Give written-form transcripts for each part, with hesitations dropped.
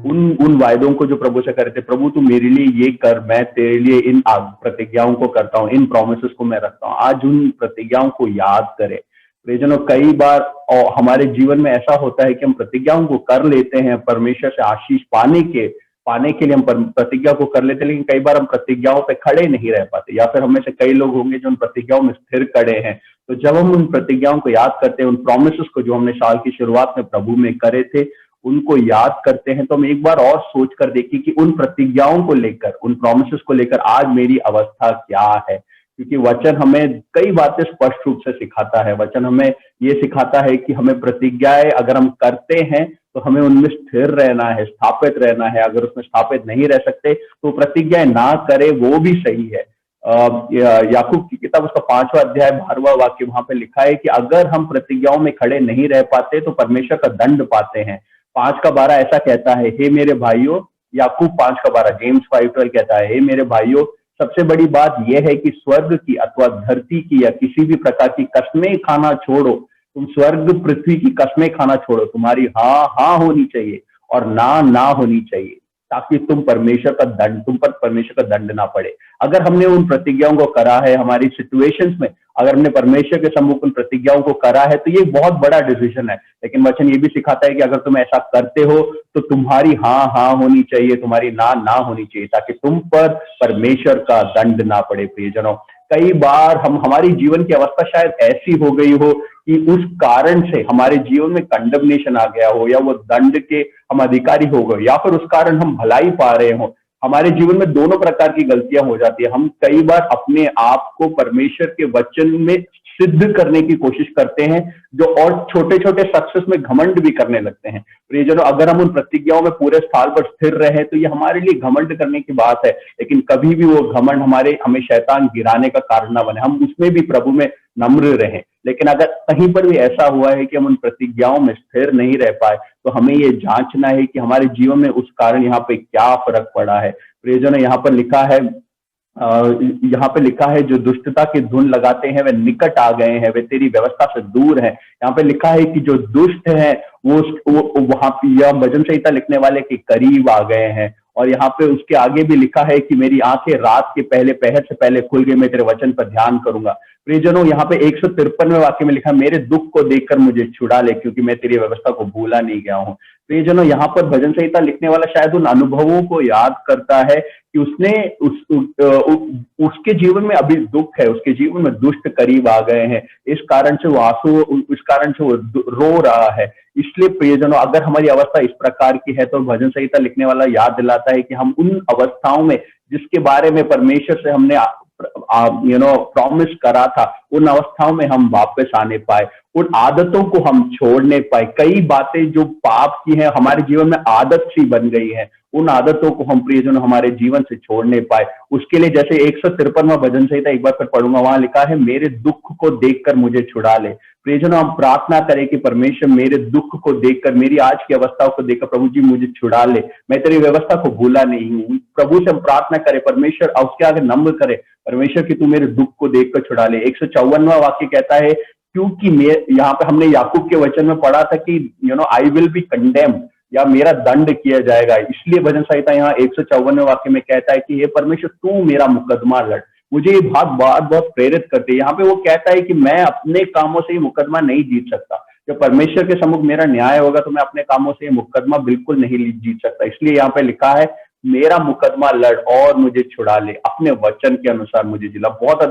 उन उन वायदों को जो प्रभु से करे थे, प्रभु तू मेरे लिए ये कर, मैं तेरे लिए इन प्रतिज्ञाओं को करता हूँ, इन प्रोमिसेस को मैं रखता हूँ। आज उन प्रतिज्ञाओं को याद करें। प्रियजनों, कई बार और हमारे जीवन में ऐसा होता है कि हम प्रतिज्ञाओं को कर लेते हैं परमेश्वर से आशीष पाने के लिए हम प्रतिज्ञा को कर लेते हैं, लेकिन कई बार हम प्रतिज्ञाओं पे खड़े नहीं रह पाते, या फिर हमें से कई लोग होंगे जो उन प्रतिज्ञाओं में स्थिर खड़े हैं। तो जब हम उन प्रतिज्ञाओं को याद करते हैं, उन प्रोमिसेस को जो हमने साल की शुरुआत में प्रभु में करे थे, उनको याद करते हैं, तो हम एक बार और सोच कर देखिए कि उन प्रतिज्ञाओं को लेकर, उन प्रोमिसेस को लेकर आज मेरी अवस्था क्या है। क्योंकि वचन हमें कई बातें स्पष्ट रूप से सिखाता है। वचन हमें ये सिखाता है कि हमें प्रतिज्ञाएं अगर हम करते हैं तो हमें उनमें स्थिर रहना है, स्थापित रहना है। अगर उसमें स्थापित नहीं रह सकते तो प्रतिज्ञाएं ना करे, वो भी सही है। याकूब की किताब उसका 5वां अध्याय 12वां वाक्य, वहां पे लिखा है कि अगर हम प्रतिज्ञाओं में खड़े नहीं रह पाते तो परमेश्वर का दंड पाते हैं। 5 का 12 ऐसा कहता है, हे मेरे भाइयों, याकूब 5 का 12, जेम्स 5:12 कहता है, हे मेरे भाइयों, सबसे बड़ी बात यह है कि स्वर्ग की अथवा धरती की या किसी भी प्रकार की कस्में खाना छोड़ो। तुम स्वर्ग पृथ्वी की कस्में खाना छोड़ो, तुम्हारी हाँ हाँ होनी चाहिए और ना ना होनी चाहिए, ताकि तुम पर परमेश्वर का दंड ना पड़े। अगर हमने उन प्रतिज्ञाओं को करा है हमारी सिचुएशंस में, अगर हमने परमेश्वर के सम्मुख उन प्रतिज्ञाओं को करा है, तो ये बहुत बड़ा डिसीजन है। लेकिन वचन ये भी सिखाता है कि अगर तुम ऐसा करते हो तो तुम्हारी हाँ हाँ होनी चाहिए, तुम्हारी ना ना होनी चाहिए, ताकि तुम पर परमेश्वर का दंड ना पड़े। प्रियजनों, कई बार हमारी जीवन की अवस्था शायद ऐसी हो गई हो कि उस कारण से हमारे जीवन में कंडमनेशन आ गया हो, या वो दंड के हम अधिकारी हो गए, या फिर उस कारण हम भलाई पा रहे हो। हमारे जीवन में दोनों प्रकार की गलतियां हो जाती है। हम कई बार अपने आप को परमेश्वर के वचन में सिद्ध करने की कोशिश करते हैं, जो और छोटे छोटे सक्सेस में घमंड भी करने लगते हैं। प्रियजनों, अगर हम उन प्रतिज्ञाओं में पूरे साल पर स्थिर रहे तो ये हमारे लिए घमंड करने की बात है, लेकिन कभी भी वो घमंड हमें शैतान गिराने का कारण ना बने। हम उसमें भी प्रभु में नम्र रहें। लेकिन अगर कहीं पर भी ऐसा हुआ है कि हम उन प्रतिज्ञाओं में स्थिर नहीं रह पाए, तो हमें ये जांचना है कि हमारे जीवन में उस कारण यहाँ पे क्या फर्क पड़ा है। प्रियजनों, यहाँ पे लिखा है, जो दुष्टता की धुन लगाते हैं वे निकट आ गए हैं, वे तेरी व्यवस्था से दूर हैं। यहाँ पे लिखा है कि जो दुष्ट हैं वो वहां पे, यह भजन संहिता लिखने वाले के करीब आ गए हैं। और यहाँ पे उसके आगे भी लिखा है कि मेरी आंखें रात के पहले पहर से पहले खुल गई, मैं तेरे वचन पर ध्यान करूंगा। प्रियजनों, यहाँ पे 153वें वाक्य में लिखा, मेरे दुख को देखकर मुझे छुड़ा ले, क्योंकि मैं तेरी व्यवस्था को भूला नहीं गया हूँ। प्रियजनों, यहाँ पर भजन संहिता लिखने वाला शायद उन अनुभवों को याद करता है कि उसके जीवन में अभी दुख है, उसके जीवन में दुष्ट करीब आ गए हैं, इस कारण से वो रो रहा है। इसलिए प्रियजनों, अगर हमारी अवस्था इस प्रकार की है तो भजन संहिता लिखने वाला याद दिलाता है कि हम उन अवस्थाओं में जिसके बारे में परमेश्वर से हमने प्रॉमिस करा था, उन अवस्थाओं में हम वापस आने पाए, उन आदतों को हम छोड़ने पाए। कई बातें जो पाप की हैं हमारे जीवन में आदत सी बन गई है, उन आदतों को हम प्रियजन हमारे जीवन से छोड़ने पाए। उसके लिए जैसे 153वां भजन संहिता एक बार फिर पढ़ूंगा, वहां लिखा है, मेरे दुख को देखकर मुझे छुड़ा ले। प्रियजनों, हम प्रार्थना करें कि परमेश्वर मेरे दुख को देखकर, मेरी आज की अवस्थाओं को देखकर प्रभु जी मुझे छुड़ा ले, मैं तेरी व्यवस्था को भूला नहीं हूं। प्रभु से हम प्रार्थना करें, परमेश्वर उसके आगे नम्र करे, परमेश्वर की तू मेरे दुख को देखकर छुड़ा ले। 154वां वाक्य कहता है, क्योंकि यहाँ पे हमने याकूब के वचन में पढ़ा था कि आई विल बी कंडेम्ड, या मेरा दंड किया जाएगा। इसलिए भजन संहिता यहाँ 154वें वाक्य में कहता है कि हे परमेश्वर तू मेरा मुकदमा लड़। मुझे ये बात बहुत प्रेरित करती है। यहाँ पे वो कहता है कि मैं अपने कामों से ये मुकदमा नहीं जीत सकता। जब परमेश्वर के सम्मुख मेरा न्याय होगा तो मैं अपने कामों से ये मुकदमा बिल्कुल नहीं जीत सकता। इसलिए यहाँ पे लिखा है, मेरा मुकदमा लड़ और मुझे छुड़ा ले, अपने वचन के अनुसार मुझे जिला। बहुत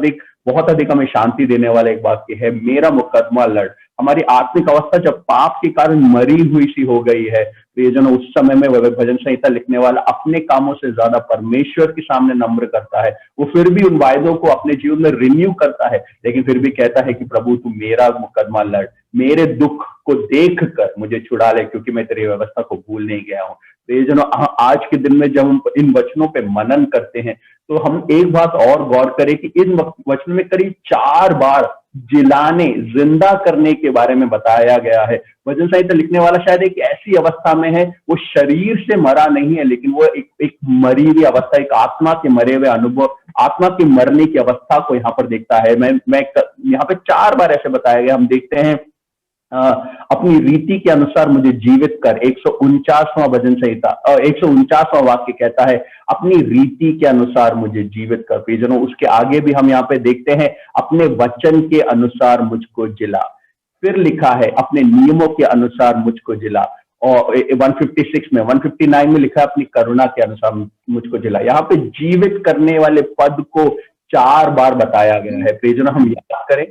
अधिक हमें शांति देने वाला एक वाक्य है, मेरा मुकदमा लड़। हमारी आत्मिक अवस्था जब पाप के कारण मरी हुई सी हो गई है, प्रियजनों, उस समय में भजन संहिता लिखने वाला अपने कामों से ज्यादा परमेश्वर के सामने नम्र करता है। वो फिर भी उन वायदों को अपने जीवन में रिन्यू करता है, लेकिन फिर भी कहता है कि प्रभु तू मेरा मुकदमा लड़, मेरे दुख को देख कर मुझे छुड़ा ले, क्योंकि मैं तेरी व्यवस्था को भूल नहीं गया हूँ। प्रियजनों, आज के दिन में जब हम इन वचनों पे मनन करते हैं तो हम एक बात और गौर करें कि इन वचन में करीब 4 बार जिलाने, जिंदा करने के बारे में बताया गया है। भजन संहिता लिखने वाला शायद एक ऐसी अवस्था में है, वो शरीर से मरा नहीं है, लेकिन वो एक मरी हुई अवस्था, एक आत्मा के मरे हुए अनुभव, आत्मा के मरने की अवस्था को यहाँ पर देखता है। मैं यहाँ पे 4 बार ऐसे बताया गया, हम देखते हैं अपनी रीति के अनुसार मुझे जीवित कर, 149वां भजन संहिता 149वां वाक्य कहता है, अपनी रीति के अनुसार मुझे जीवित कर। प्रियजनों, उसके आगे भी हम यहाँ पे देखते हैं, अपने वचन के अनुसार मुझको जिला। फिर लिखा है, अपने नियमों के अनुसार मुझको जिला। और 156 में, 159 में लिखा है, अपनी करुणा के अनुसार मुझको जिला। यहाँ पे जीवित करने वाले पद को 4 बार बताया गया है। प्रियजनों, हम याद करें,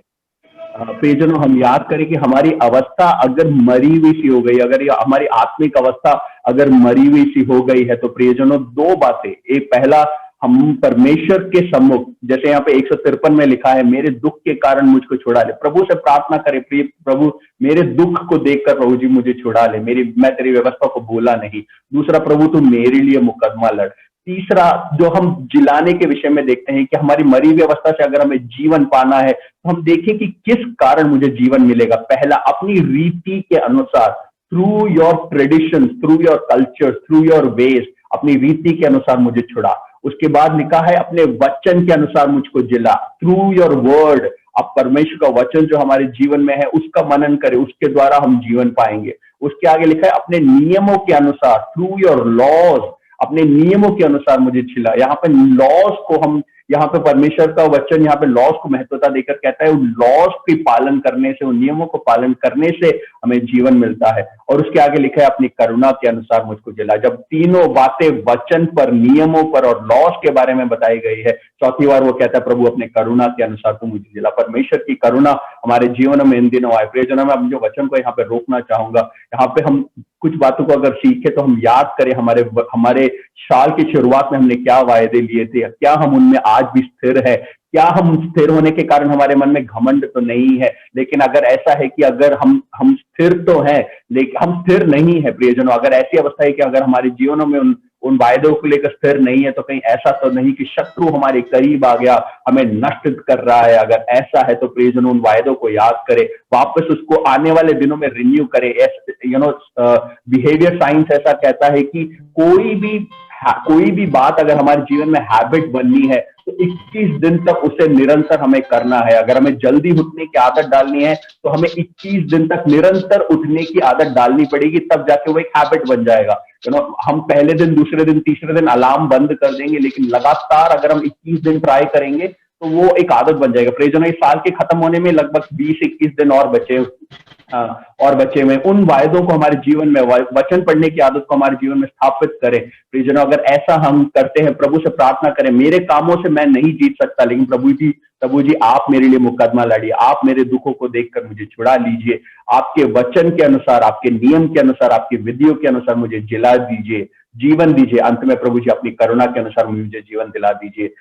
प्रियजनों, हम याद करें कि हमारी अवस्था अगर मरी हुई सी हो गई, अगर ये हमारी आत्मिक अवस्था अगर मरी हुई सी हो गई है, तो प्रियजनों 2 बातें। एक, पहला, हम परमेश्वर के सम्मुख, जैसे यहाँ पे 153 में लिखा है, मेरे दुख के कारण मुझको छुड़ा ले। प्रभु से प्रार्थना करें, प्रिय प्रभु मेरे दुख को देखकर प्रभु जी मुझे छुड़ा ले, मैं तेरी व्यवस्था को भूला नहीं। दूसरा, प्रभु तू मेरे लिए मुकदमा लड़। तीसरा, जो हम जिलाने के विषय में देखते हैं कि हमारी मरी हुई अवस्था से अगर हमें जीवन पाना है, तो हम देखें कि किस कारण मुझे जीवन मिलेगा। पहला, अपनी रीति के अनुसार, through your tradition, through your culture, through your ways, अपनी रीति के अनुसार मुझे छुड़ा। उसके बाद लिखा है, अपने वचन के अनुसार मुझको जिला, थ्रू योर वर्ड। अब परमेश्वर का वचन जो हमारे जीवन में है, उसका मनन करें, उसके द्वारा हम जीवन पाएंगे। उसके आगे लिखा है, अपने नियमों के अनुसार, थ्रू योर लॉज, अपने नियमों के अनुसार मुझे छिला। यहाँ पे लॉज को हम, यहाँ पे परमेश्वर का वचन यहाँ पे लॉज को महत्वता देकर कहता है, उन लॉज के पालन करने से, उन नियमों को पालन करने से हमें जीवन मिलता है। और उसके आगे लिखा है, अपनी करुणा के अनुसार मुझको जिला। जब तीनों बातें वचन पर, नियमों पर और लॉज के बारे में बताई गई है, चौथी बार वो कहता है, प्रभु अपने करुणा के अनुसार तू मुझे जिला। परमेश्वर की करुणा हमारे जीवन में इन दिनों आए। प्रियजनों, मैं अपने जो वचन को यहाँ पे रोकना चाहूंगा, यहाँ पे हम कुछ बातों को अगर सीखे तो हम याद करें, हमारे हमारे साल की शुरुआत में हमने क्या वायदे लिए थे, क्या हम उनमें आज भी स्थिर है? क्या हम स्थिर होने के कारण हमारे मन में घमंड तो नहीं है? लेकिन अगर ऐसा है कि अगर हम स्थिर तो हैं, लेकिन हम स्थिर नहीं है, प्रियजनों, अगर ऐसी अवस्था है कि अगर हमारे जीवनों में उन वायदों को लेकर स्थिर नहीं है, तो कहीं ऐसा तो नहीं कि शत्रु हमारे करीब आ गया, हमें नष्ट कर रहा है? अगर ऐसा है तो प्रियजनों, उन वायदों को याद करें, वापस उसको आने वाले दिनों में रिन्यू करें। बिहेवियर साइंस ऐसा कहता है कि कोई भी बात अगर हमारे जीवन में हैबिट बननी है, तो 21 दिन तक उसे निरंतर हमें करना है। अगर हमें जल्दी उठने की आदत डालनी है, तो हमें 21 दिन तक निरंतर उठने की आदत डालनी पड़ेगी, तब जाके वो एक हैबिट बन जाएगा। हम पहले दिन, दूसरे दिन, तीसरे दिन अलार्म बंद कर देंगे, लेकिन लगातार अगर हम 21 दिन ट्राई करेंगे, तो वो एक आदत बन जाएगा। प्रियजनों, इस साल के खत्म होने में लगभग 20-21 दिन और बचे, और बच्चे में उन वायदों को हमारे जीवन में, वचन पढ़ने की आदत को हमारे जीवन में स्थापित करें। प्रियजनों, अगर ऐसा हम करते हैं, प्रभु से प्रार्थना करें, मेरे कामों से मैं नहीं जीत सकता, लेकिन प्रभु जी आप मेरे लिए मुकदमा लड़िए, आप मेरे दुखों को देखकर मुझे छुड़ा लीजिए, आपके वचन के अनुसार, आपके नियम के अनुसार, आपकी विधियों के अनुसार मुझे जिला दीजिए, जीवन दीजिए। अंत में प्रभु जी अपनी करुणा के अनुसार मुझे जीवन दिला दीजिए,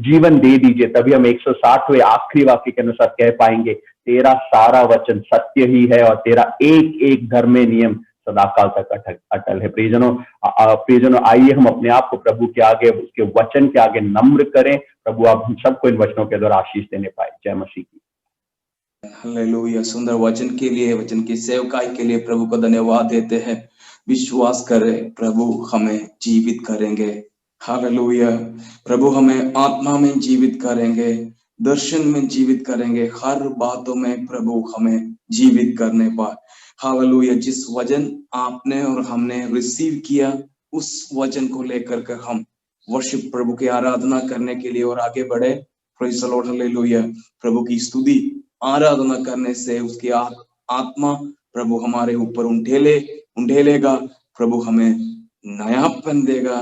जीवन दे दीजिए। तभी हम 160वें आखिरी वाक्य के अनुसार कह पाएंगे, तेरा सारा वचन सत्य ही है और तेरा एक एक धर्म नियम सदाकाल तक अटल है। प्रियजनों, आइए हम अपने आप को प्रभु के आगे, उसके वचन के आगे नम्र करें। प्रभु आप हम सबको इन वचनों के द्वारा आशीष देने पाए। जय मसीह की। हालेलुया। सुंदर वचन के लिए, वचन की सेवकाई के लिए प्रभु को धन्यवाद देते हैं। विश्वास करें, प्रभु हमें जीवित करेंगे। हालेलुया। प्रभु हमें आत्मा में जीवित करेंगे, दर्शन में जीवित करेंगे, हर बातों में प्रभु हमें जीवित करने पाए। हालेलुया। जिस वचन आपने और हमने रिसीव किया, उस वचन को लेकर के हम वर्शिप, प्रभु की आराधना करने के लिए और आगे बढ़े। Praise the Lord. हालेलुया। प्रभु की स्तुति आराधना करने से उसकी आत्मा प्रभु हमारे ऊपर उंडेलेगा। प्रभु हमें नयापन देगा,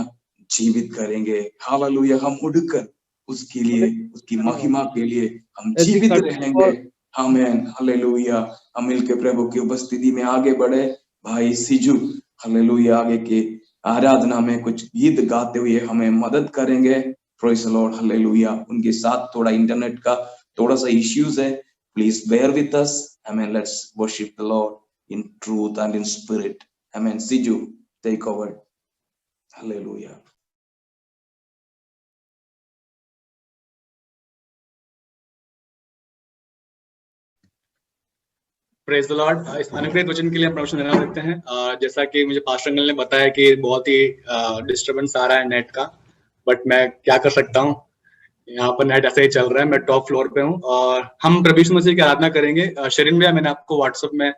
जीवित करेंगे। हालेलुया। हम उड़कर उसके लिए, उसकी महिमा के लिए हम जीवित रहेंगे। आमीन। हालेलुया। हम मिलकर प्रभु की उपस्थिति में आगे बढ़े। भाई सिजू हालेलुया आगे के आराधना में कुछ गीत गाते हुए हमें मदद करेंगे। Praise the Lord. हालेलुया। उनके साथ थोड़ा इंटरनेट का थोड़ा सा इश्यूज है, please bear with us. Amen. Let's worship the Lord in truth and in spirit. Amen. Siju, take over. Hallelujah. Praise the Lord. इस अनुग्रहित वचन के लिए हम परमेश्वर धन्यवाद देते हैं। जैसा कि मुझे पास्टर अंकल ने बताया कि बहुत ही डिस्टरबेंस आ रहा है नेट का, बट मैं क्या कर सकता हूँ, यहाँ पर नेट ऐसे ही चल रहा है। मैं टॉप फ्लोर पे हूँ और हम प्रभु यीशु मसीह की आराधना करेंगे। शरीन भैया, मैंने आपको व्हाट्सएप में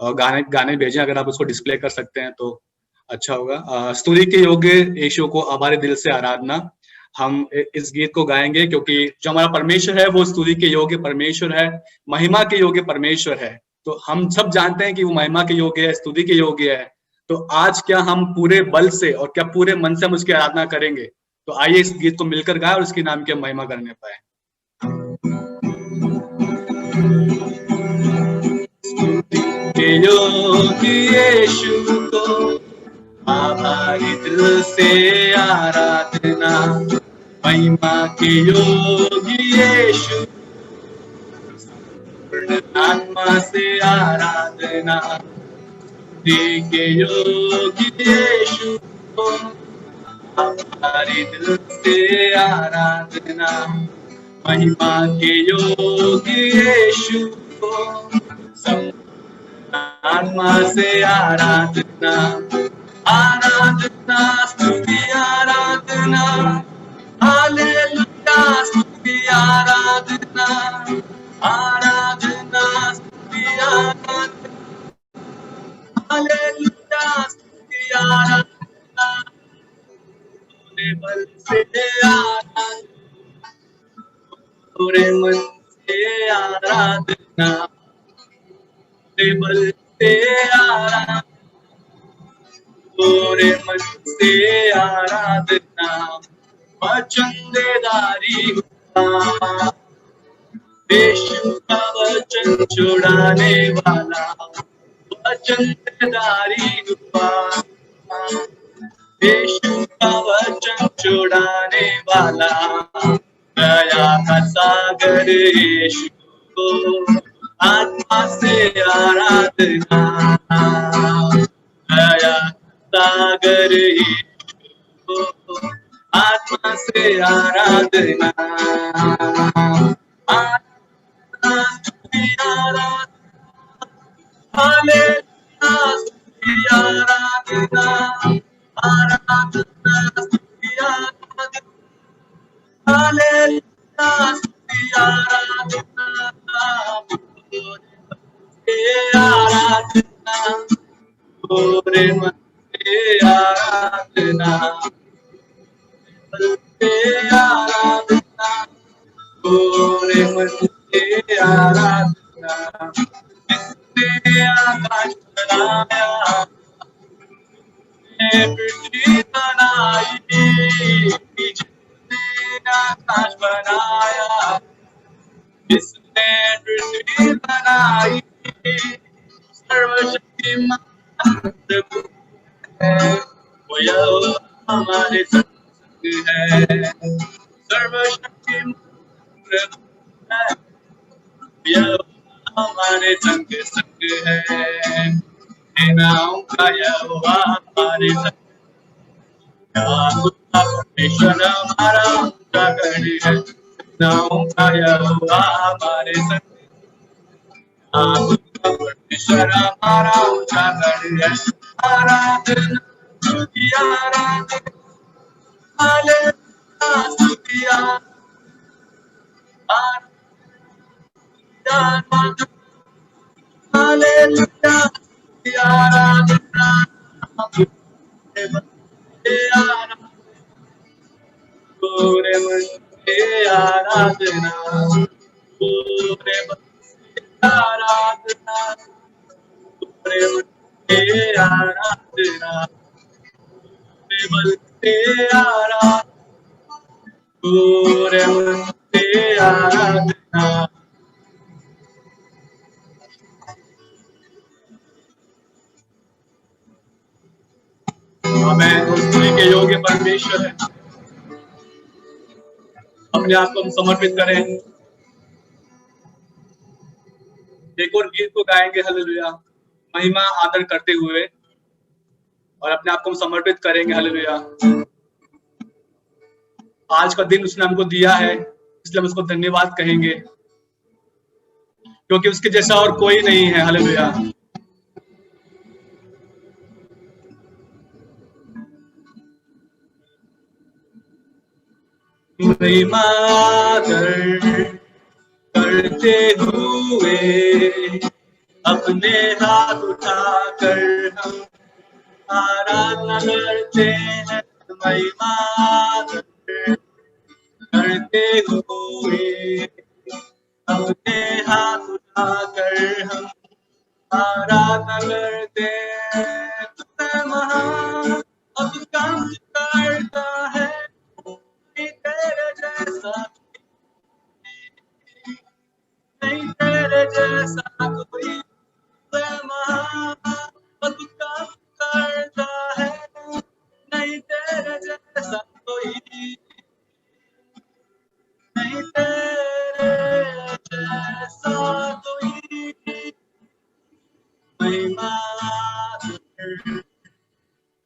गाने भेजे, अगर आप उसको डिस्प्ले कर सकते हैं तो अच्छा होगा। स्तुति के योग्य यीशु को हमारे दिल से आराधना, हम इस गीत को गाएंगे क्योंकि जो हमारा परमेश्वर है वो स्तुति के योग्य परमेश्वर है, महिमा के योग्य परमेश्वर है। तो हम सब जानते हैं कि वो महिमा के योग्य है, स्तुति के योग्य है। तो आज क्या हम पूरे बल से और क्या पूरे मन से हम उसकी आराधना करेंगे? तो आइए इस गीत को मिलकर गाएं और उसके नाम की हम महिमा करने पाए। स्तुति के योग्य यीशु को आभारी दिल से आराधना, महिमा के योग्य यीशु आत्मा से आराधना, स्तुति के योग्य यीशु को आभारी दिल से आराधना, महिमा के योग्य यीशु को आत्मा से आराधना, आराधना स्तुति आराधना, हालेलुया स्तुति आराधना, आराधना स्तुति आराधना, हालेलुया स्तुति आराधना, पूरे बल से आराधना, पूरे मन से आराधना, पूरे बल से आराधना, पूरे मन से आराधना, वचन देदारी हुआ, यीशु का वचन छुड़ाने वाला, वचन देदारी हुआ, यीशु का वचन छुड़ाने वाला, दया का सागर यीशु को आत्मा से आराधना, दया सागर यीशु को आत्मा से आराधना, आराधना स्तुति आराधना, हालेलुया स्तुति आराधना, आराधना स्तुति आराधना, हालेलुया स्तुति आराधना, आराधना, पूरे मन से आराधना, आराधना, पूरे मन से आराधना, जिसने आकाश बनाया, पृथ्वी बनाई, जिसने आकाश बनाया, जिसने पृथ्वी बनाई, सर्वशक्तिमान प्रभु है, वो यहोवा हमारे संग है, सर्वशक्तिमान प्रभु है, यहोवा हमारे संग है, सेनाओं का यहोवा हमारे संग, परमेश्वर हमारा ऊंचा गढ़ है, सेनाओं का यहोवा हमारे संग, परमेश्वर हमारा ऊंचा गढ़ है, आराधना स्तुति आराधना, हालेलुया स्तुति आराधना, हालेलुया स्तुति आराधना, पूरे मन से आराधना, पूरे मन से आराधना, पूरे मन से आराधना, पूरे मन से आराधना, पूरे मन से आराधना, हमें स्तुति के योग्य परमेश्वर है। अपने आप को हम समर्पित करें, एक और गीत को गाएंगे हालेलुया, महिमा आदर करते हुए, और अपने आप को हम समर्पित करेंगे हालेलुया। आज का दिन उसने हमको दिया है, इसलिए हम उसको धन्यवाद कहेंगे। क्योंकि उसके जैसा और कोई नहीं है। हालेलुया। महिमा करते हुए अपने हाथ उठाकर हम आराधना करते हैं। महिमा करते हुए अपने हाथ उठाकर हम आराधना करते हैं। तू महान और तू काम करता है, तेरे जैसा नहीं, तेरे जैसा कोई। महान और तू काम करता है, नहीं तेरे जैसा कोई, नहीं तेरे जैसा कोई। महिमा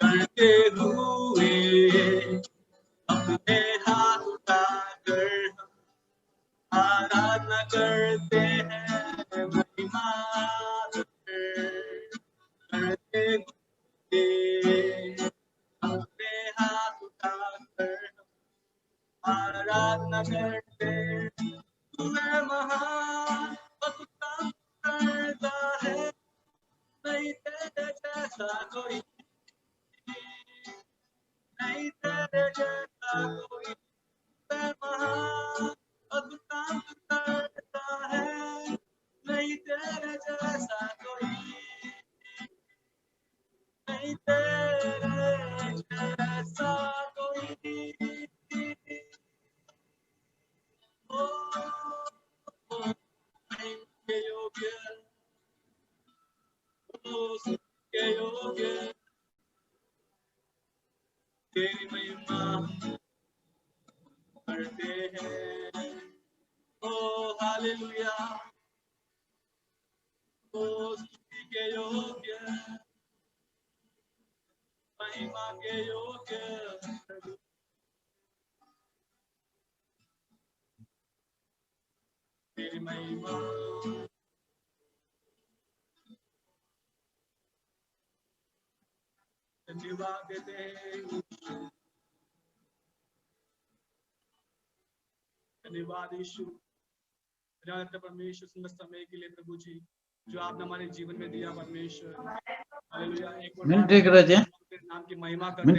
करते हुए अपने हाथ उठाकर हम आराधना करते हैं। महिमा करते हुए अपने हाथ उठाकर हम आराधना करते हैं। तू है महान और तू काम करता है, नहीं तेरे जैसा कोई, नहीं तेरे जैसा कोई। महान और तू काम करता है, नहीं तेरे जैसा कोई, नहीं तेरे जैसा कोई। ओ के योग्य, ओ के योग्य, तेरी महिमा करते हैं। ओ हालेलुया, ओ स्तुति के योग्य, महिमा के योग्य, तेरी महिमा। धन्यवाद देते हैं, धन्यवाद यीशु। परमेश्वर सुंदर समय के लिए प्रभु जी जो आपने हमारे जीवन में दिया परमेश्वर। हालेलुया। एक और नाम की महिमा करते हैं।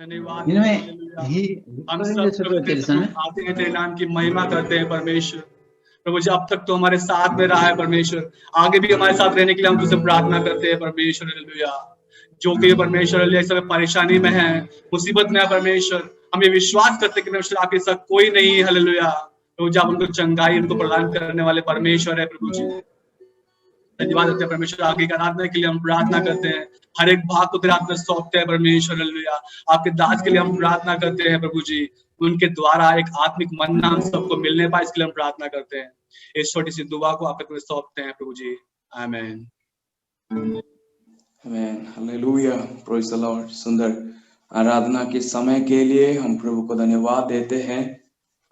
धन्यवाद। हम सब आते हैं तेरे नाम की महिमा करते हैं परमेश्वर। प्रभु जी अब तक तो हमारे साथ में रहा है परमेश्वर, आगे भी हमारे साथ रहने के लिए हम तुझसे प्रार्थना करते हैं परमेश्वर। हालेलुया। जो कि परमेश्वर इस समय परेशानी में है, मुसीबत में है परमेश्वर, हम ये विश्वास करते हैं कि परमेश्वर आपके साथ कोई नहीं है। हालेलुया। प्रभु जी आप उनको चंगाई उनको प्रदान करने वाले परमेश्वर है प्रभु जी। धन्यवाद देते हैं परमेश्वर। आगे की आराधना के लिए हम प्रार्थना करते हैं, हर एक भाग को तेरे हाथ में सौंपते हैं परमेश्वर। हालेलुया। आपके दास के लिए हम प्रार्थना करते हैं प्रभु जी, उनके द्वारा एक आत्मिक मन्ना हम सबको मिलने पाए, इसके लिए हम प्रार्थना करते हैं। इस छोटी सी दुआ को आपके सौंपते हैं प्रभु जी। आमीन। आमीन। हालेलुया। Praise the Lord. सुंदर आराधना के समय के लिए हम प्रभु को धन्यवाद देते हैं।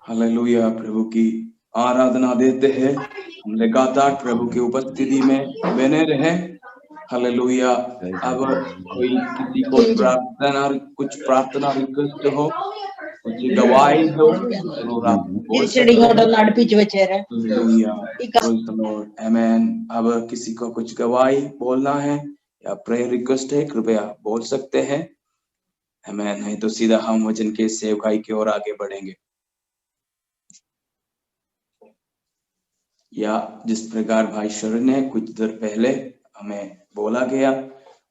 हालेलुया। प्रभु की आराधना देते हैं, हम लगातार प्रभु की उपस्थिति में बने रहे। हालेलुया। अब कोई किसी को कुछ प्रार्थना रिक्वेस्ट हो, कुछ गवाही हो, जरूर आप बोल सकते हैं। हालेलुया। Praise the Lord. आमीन। अब किसी को कुछ गवाही बोलना है या प्रेयर रिक्वेस्ट है, कृपया बोल सकते हैं। आमीन। नहीं तो सीधा हम वचन के सेवकाई की ओर आगे बढ़ेंगे। या जिस प्रकार भाई शरण ने कुछ देर पहले हमें बोला गया,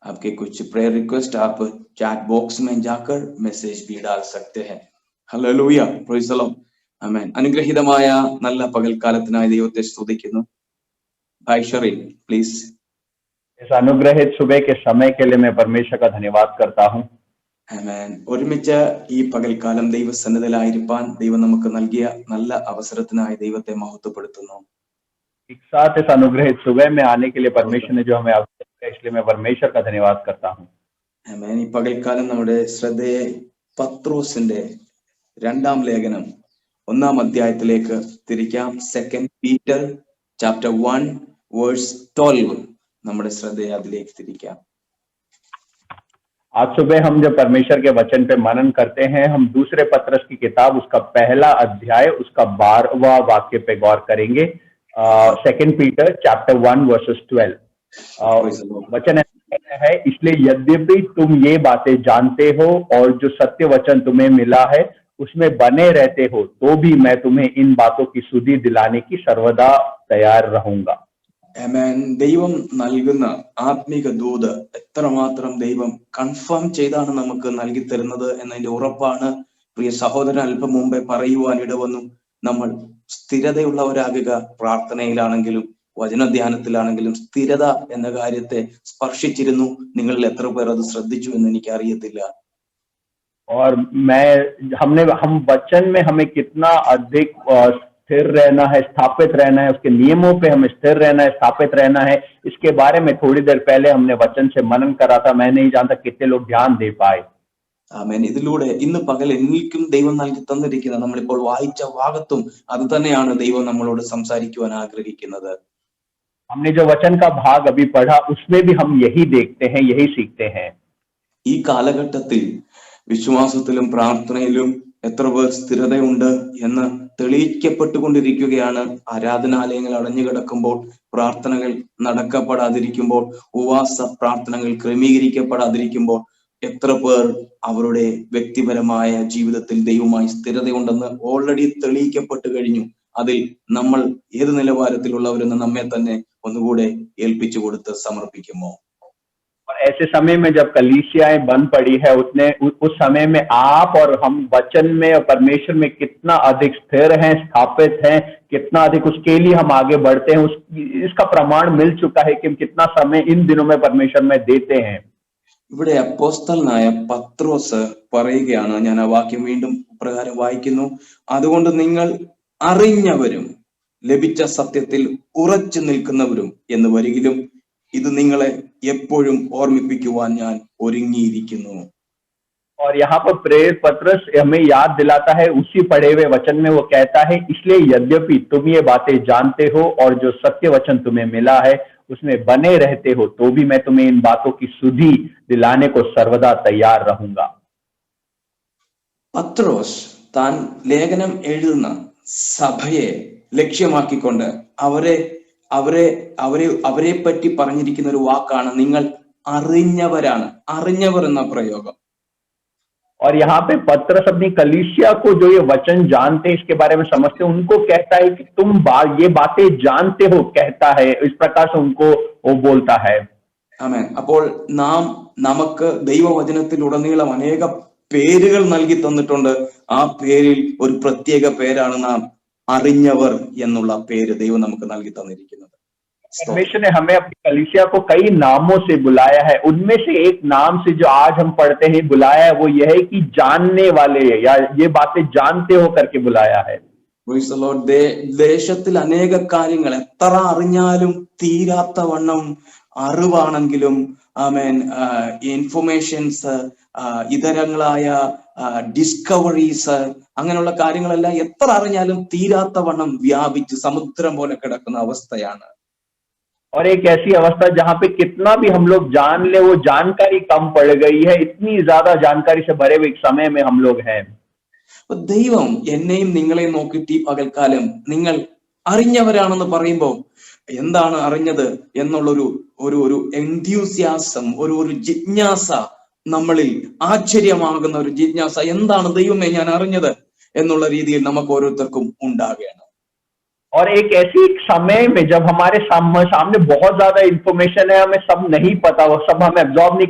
आपके कुछ प्रेयर रिक्वेस्ट आप चैट बॉक्स में जाकर मैसेज भी डाल सकते हैं। Hallelujah. Praise the Lord. Amen. അനുഗ്രഹീതമായ നല്ല പകൽക്കാലത്തിനായി ദൈവത്തെ സ്തുതിക്കുന്നു. ഭായ് ഷെറിൻ പ്ലീസ്. इस अनुग्रहित सुबह के समय के लिए मैं परमेश्वर का धन्यवाद करता हूं। ആമേൻ. ഒരുമിച്ച് ഈ പകൽക്കാലം ദൈവസന്നിധിയിലായിരിക്കാൻ ദൈവം നമുക്ക് നൽകിയ നല്ല അവസരത്തിനായി ദൈവത്തെ മഹത്വപ്പെടുത്തുന്നു. एक साथ इस अनुग्रहित सुबह में आने के लिए परमेश्वर ने जो हमें अवसर दिया, इसलिए मैं परमेश्वर का धन्यवाद करता हूं। ആമേൻ. ഈ പകൽക്കാലം നമ്മുടെ ശ്രദ്ധയെ പത്രോസിന്റെ രണ്ടാം ലേഖനം 1-ാം അധ്യായത്തിലേക്ക് തിരിക്കാം. 2 Peter chapter 1 verse 12 നമ്മുടെ ശ്രദ്ധയെ അതിലേക്ക് തിരിക്കാം. आज सुबह हम जब परमेश्वर के वचन पे मनन करते हैं, हम दूसरे पत्रस की किताब उसका पहला अध्याय उसका 12वां वाक्य पे गौर करेंगे. 2 Peter chapter 1 verses 12. वचन है, इसलिए यद्यपि तुम ये बातें जानते हो और जो सत्य वचन तुम्हें मिला है उसमें बने रहते हो, तो भी मैं तुम्हें इन बातों की सुधि दिलाने की सर्वदा तैयार रहूंगा. ആമേൻ. ദൈവം നൽകുന്ന ആത്മീക ദൂത് എത്രമാത്രം ദൈവം കൺഫേം ചെയ്താണ് നമുക്ക് നൽകി തരുന്നത് എന്നതിന്റെ ഉറപ്പാണ് പ്രിയ സഹോദരൻ അല്പം മുമ്പേ പറയുവാൻ ഇടവന്നു. നമ്മൾ സ്ഥിരതയുള്ളവരാകുക, പ്രാർത്ഥനയിലാണെങ്കിലും വചനധ്യാനത്തിലാണെങ്കിലും സ്ഥിരത എന്ന കാര്യത്തെ സ്പർശിച്ചിരുന്നു. നിങ്ങളിൽ എത്ര പേർ അത് ശ്രദ്ധിച്ചു എന്ന് എനിക്ക് അറിയത്തില്ല. और हम वचन में हमें कितना अधिक स्थिर रहना है, स्थापित रहना है, उसके नियमों पे हमें स्थिर रहना है, स्थापित रहना है, इसके बारे में थोड़ी देर पहले हमने वचन से मनन करा था. मैं नहीं जानता कितने लोग ध्यान दे पाए. ആമേൻ. ഇതിലൂടെ ഇന്ന് പകൽ എനിക്കും ദൈവം നൽകി തന്നിരിക്കുന്ന നമ്മളിപ്പോൾ വായിച്ച ഭാഗത്തും അത് തന്നെയാണ് ദൈവം നമ്മളോട് സംസാരിക്കുവാൻ ആഗ്രഹിക്കുന്നത്. हमने जो वचन का भाग अभी पढ़ा उसमें भी हम यही देखते हैं, यही सीखते हैं. ഈ കാലഘട്ടത്തിൽ വിശ്വാസത്തിലും പ്രാർത്ഥനയിലും എത്ര പേർ സ്ഥിരതയുണ്ട് എന്ന് തെളിയിക്കപ്പെട്ടുകൊണ്ടിരിക്കുകയാണ്. ആരാധനാലയങ്ങൾ അടഞ്ഞു കിടക്കുമ്പോൾ, പ്രാർത്ഥനകൾ നടക്കപ്പെടാതിരിക്കുമ്പോൾ, ഉപവാസ പ്രാർത്ഥനകൾ ക്രമീകരിക്കപ്പെടാതിരിക്കുമ്പോൾ എത്ര പേർ അവരുടെ വ്യക്തിപരമായ ജീവിതത്തിൽ ദൈവമായി സ്ഥിരതയുണ്ടെന്ന് ഓൾറെഡി തെളിയിക്കപ്പെട്ടു കഴിഞ്ഞു. അതിൽ നമ്മൾ ഏത് നിലവാരത്തിലുള്ളവരെന്ന് നമ്മെ തന്നെ ഒന്നുകൂടെ ഏൽപ്പിച്ചു കൊടുത്ത് സമർപ്പിക്കുമോ? ऐसे समय में जब कलीसियाएं बंद पड़ी है, उस समय में आप और हम वचन में और परमेश्वर में कितना अधिक स्थिर हैं, स्थापित हैं, कितना अधिक उसके लिए हम आगे बढ़ते हैं, इसका प्रमाण मिल चुका है कि हम कितना समय इन दिनों में परमेश्वर में देते हैं. ഇവിടെ അപ്പോസ്തലനായ പത്രോസ് പറയുകയാണ്, ഞാൻ ആ വാക്യം വീണ്ടും പ്രകാരം വായിക്കുന്നു. അതുകൊണ്ട് നിങ്ങൾ അറിഞ്ഞവരും ലഭിച്ച സത്യത്തിൽ ഉറച്ചു നിൽക്കുന്നവരും എന്ന് വരികിലും ഇത് നിങ്ങളെ എപ്പോഴും ഓർമ്മിപ്പിക്കുവാൻ ഞാൻ ഒരുങ്ങിയിരിക്കുന്നു. और यहाँ पर प्रेरित पत्रस हमें याद दिलाता है, उसी पढ़े हुए वचन में वो कहता है, इसलिए यद्यपि तुम ये बातें जानते हो और जो सत्य वचन तुम्हें मिला है उसमें बने रहते हो, तो भी मैं तुम्हें इन बातों की सुधि दिलाने को सर्वदा तैयार रहूंगा. പത്രോസ് താൻ ലേഖനം എഴുതുന്ന സഭയെ ലക്ഷ്യമാക്കിക്കൊണ്ട് അവരെ പറ്റി പറഞ്ഞിരിക്കുന്ന ഒരു വാക്കാണ്, നിങ്ങൾ അറിഞ്ഞവരാണ്. അറിഞ്ഞവർ എന്ന പ്രയോഗം. और यहाँ पे पत्रस अपनी कलीसिया को जो ये वचन जानते हैं, इसके बारे में समझते हैं, उनको कहता है कि तुम ये बातें जानते हो, कहता है. इस प्रकार से उनको वो बोलता है. ആമേൻ. അപ്പോൾ നമുക്ക് ദൈവവചനത്തിൽ ഉടനീളം അനേക പേരുകൾ നൽകി തന്നിട്ടുണ്ട്. ആ പേരിൽ ഒരു പ്രത്യേക പേരാണ് നാം അറിഞ്ഞവർ എന്നുള്ള പേര് ദൈവം നമുക്ക് നൽകി തന്നിരിക്കുന്നത്. परमेश्वर ने हमें अपनी कलीसिया को कई नामों से बुलाया है. उनमें से एक नाम से जो आज हम पढ़ते हैं बुलाया है, वो यह है कि जानने वाले, या ये बातें जानते हो करके बुलाया है. ദേശത്തിൽ അനേക കാര്യങ്ങൾ എത്ര അറിഞ്ഞാലും തീരാത്ത വണ്ണം അറിവാണെങ്കിലും ആമേൻ ഇൻഫർമേഷൻസ്, ഇതരങ്ങളായ ഡിസ്കവറീസ്, അങ്ങനെയുള്ള കാര്യങ്ങളെല്ലാം എത്ര അറിഞ്ഞാലും തീരാത്ത വണ്ണം വ്യാപിച്ച് സമുദ്രം പോലെ കിടക്കുന്ന അവസ്ഥയാണ്. और एक ऐसी अवस्था जहां पे कितना भी हम लोग जान ले, वो जानकारी कम पड़ गई है. इतनी ज्यादा जानकारी से भरे हुए एक समय में हम लोग हैं. ദൈവം എന്നെയും നിങ്ങളെയും നോക്കിയിട്ട് ഈ പകൽക്കാലം നിങ്ങൾ അറിഞ്ഞവരാണെന്ന് പറയുമ്പോൾ എന്താണ് അറിഞ്ഞത് എന്നുള്ളൊരു ഒരു എൻത്യൂസിയാസം, ഒരു ജിജ്ഞാസ, നമ്മളിൽ ആശ്ചര്യമാകുന്ന ഒരു ജിജ്ഞാസ, എന്താണ് ദൈവമേ ഞാൻ അറിഞ്ഞത് എന്നുള്ള രീതിയിൽ നമുക്ക് ഓരോരുത്തർക്കും ഉണ്ടാകുകയാണ്. और एक ऐसी समय में जब हमारे सामने बहुत ज्यादा इंफॉर्मेशन है, हमें सब नहीं पता, वो सब हमें एब्जॉर्ब नहीं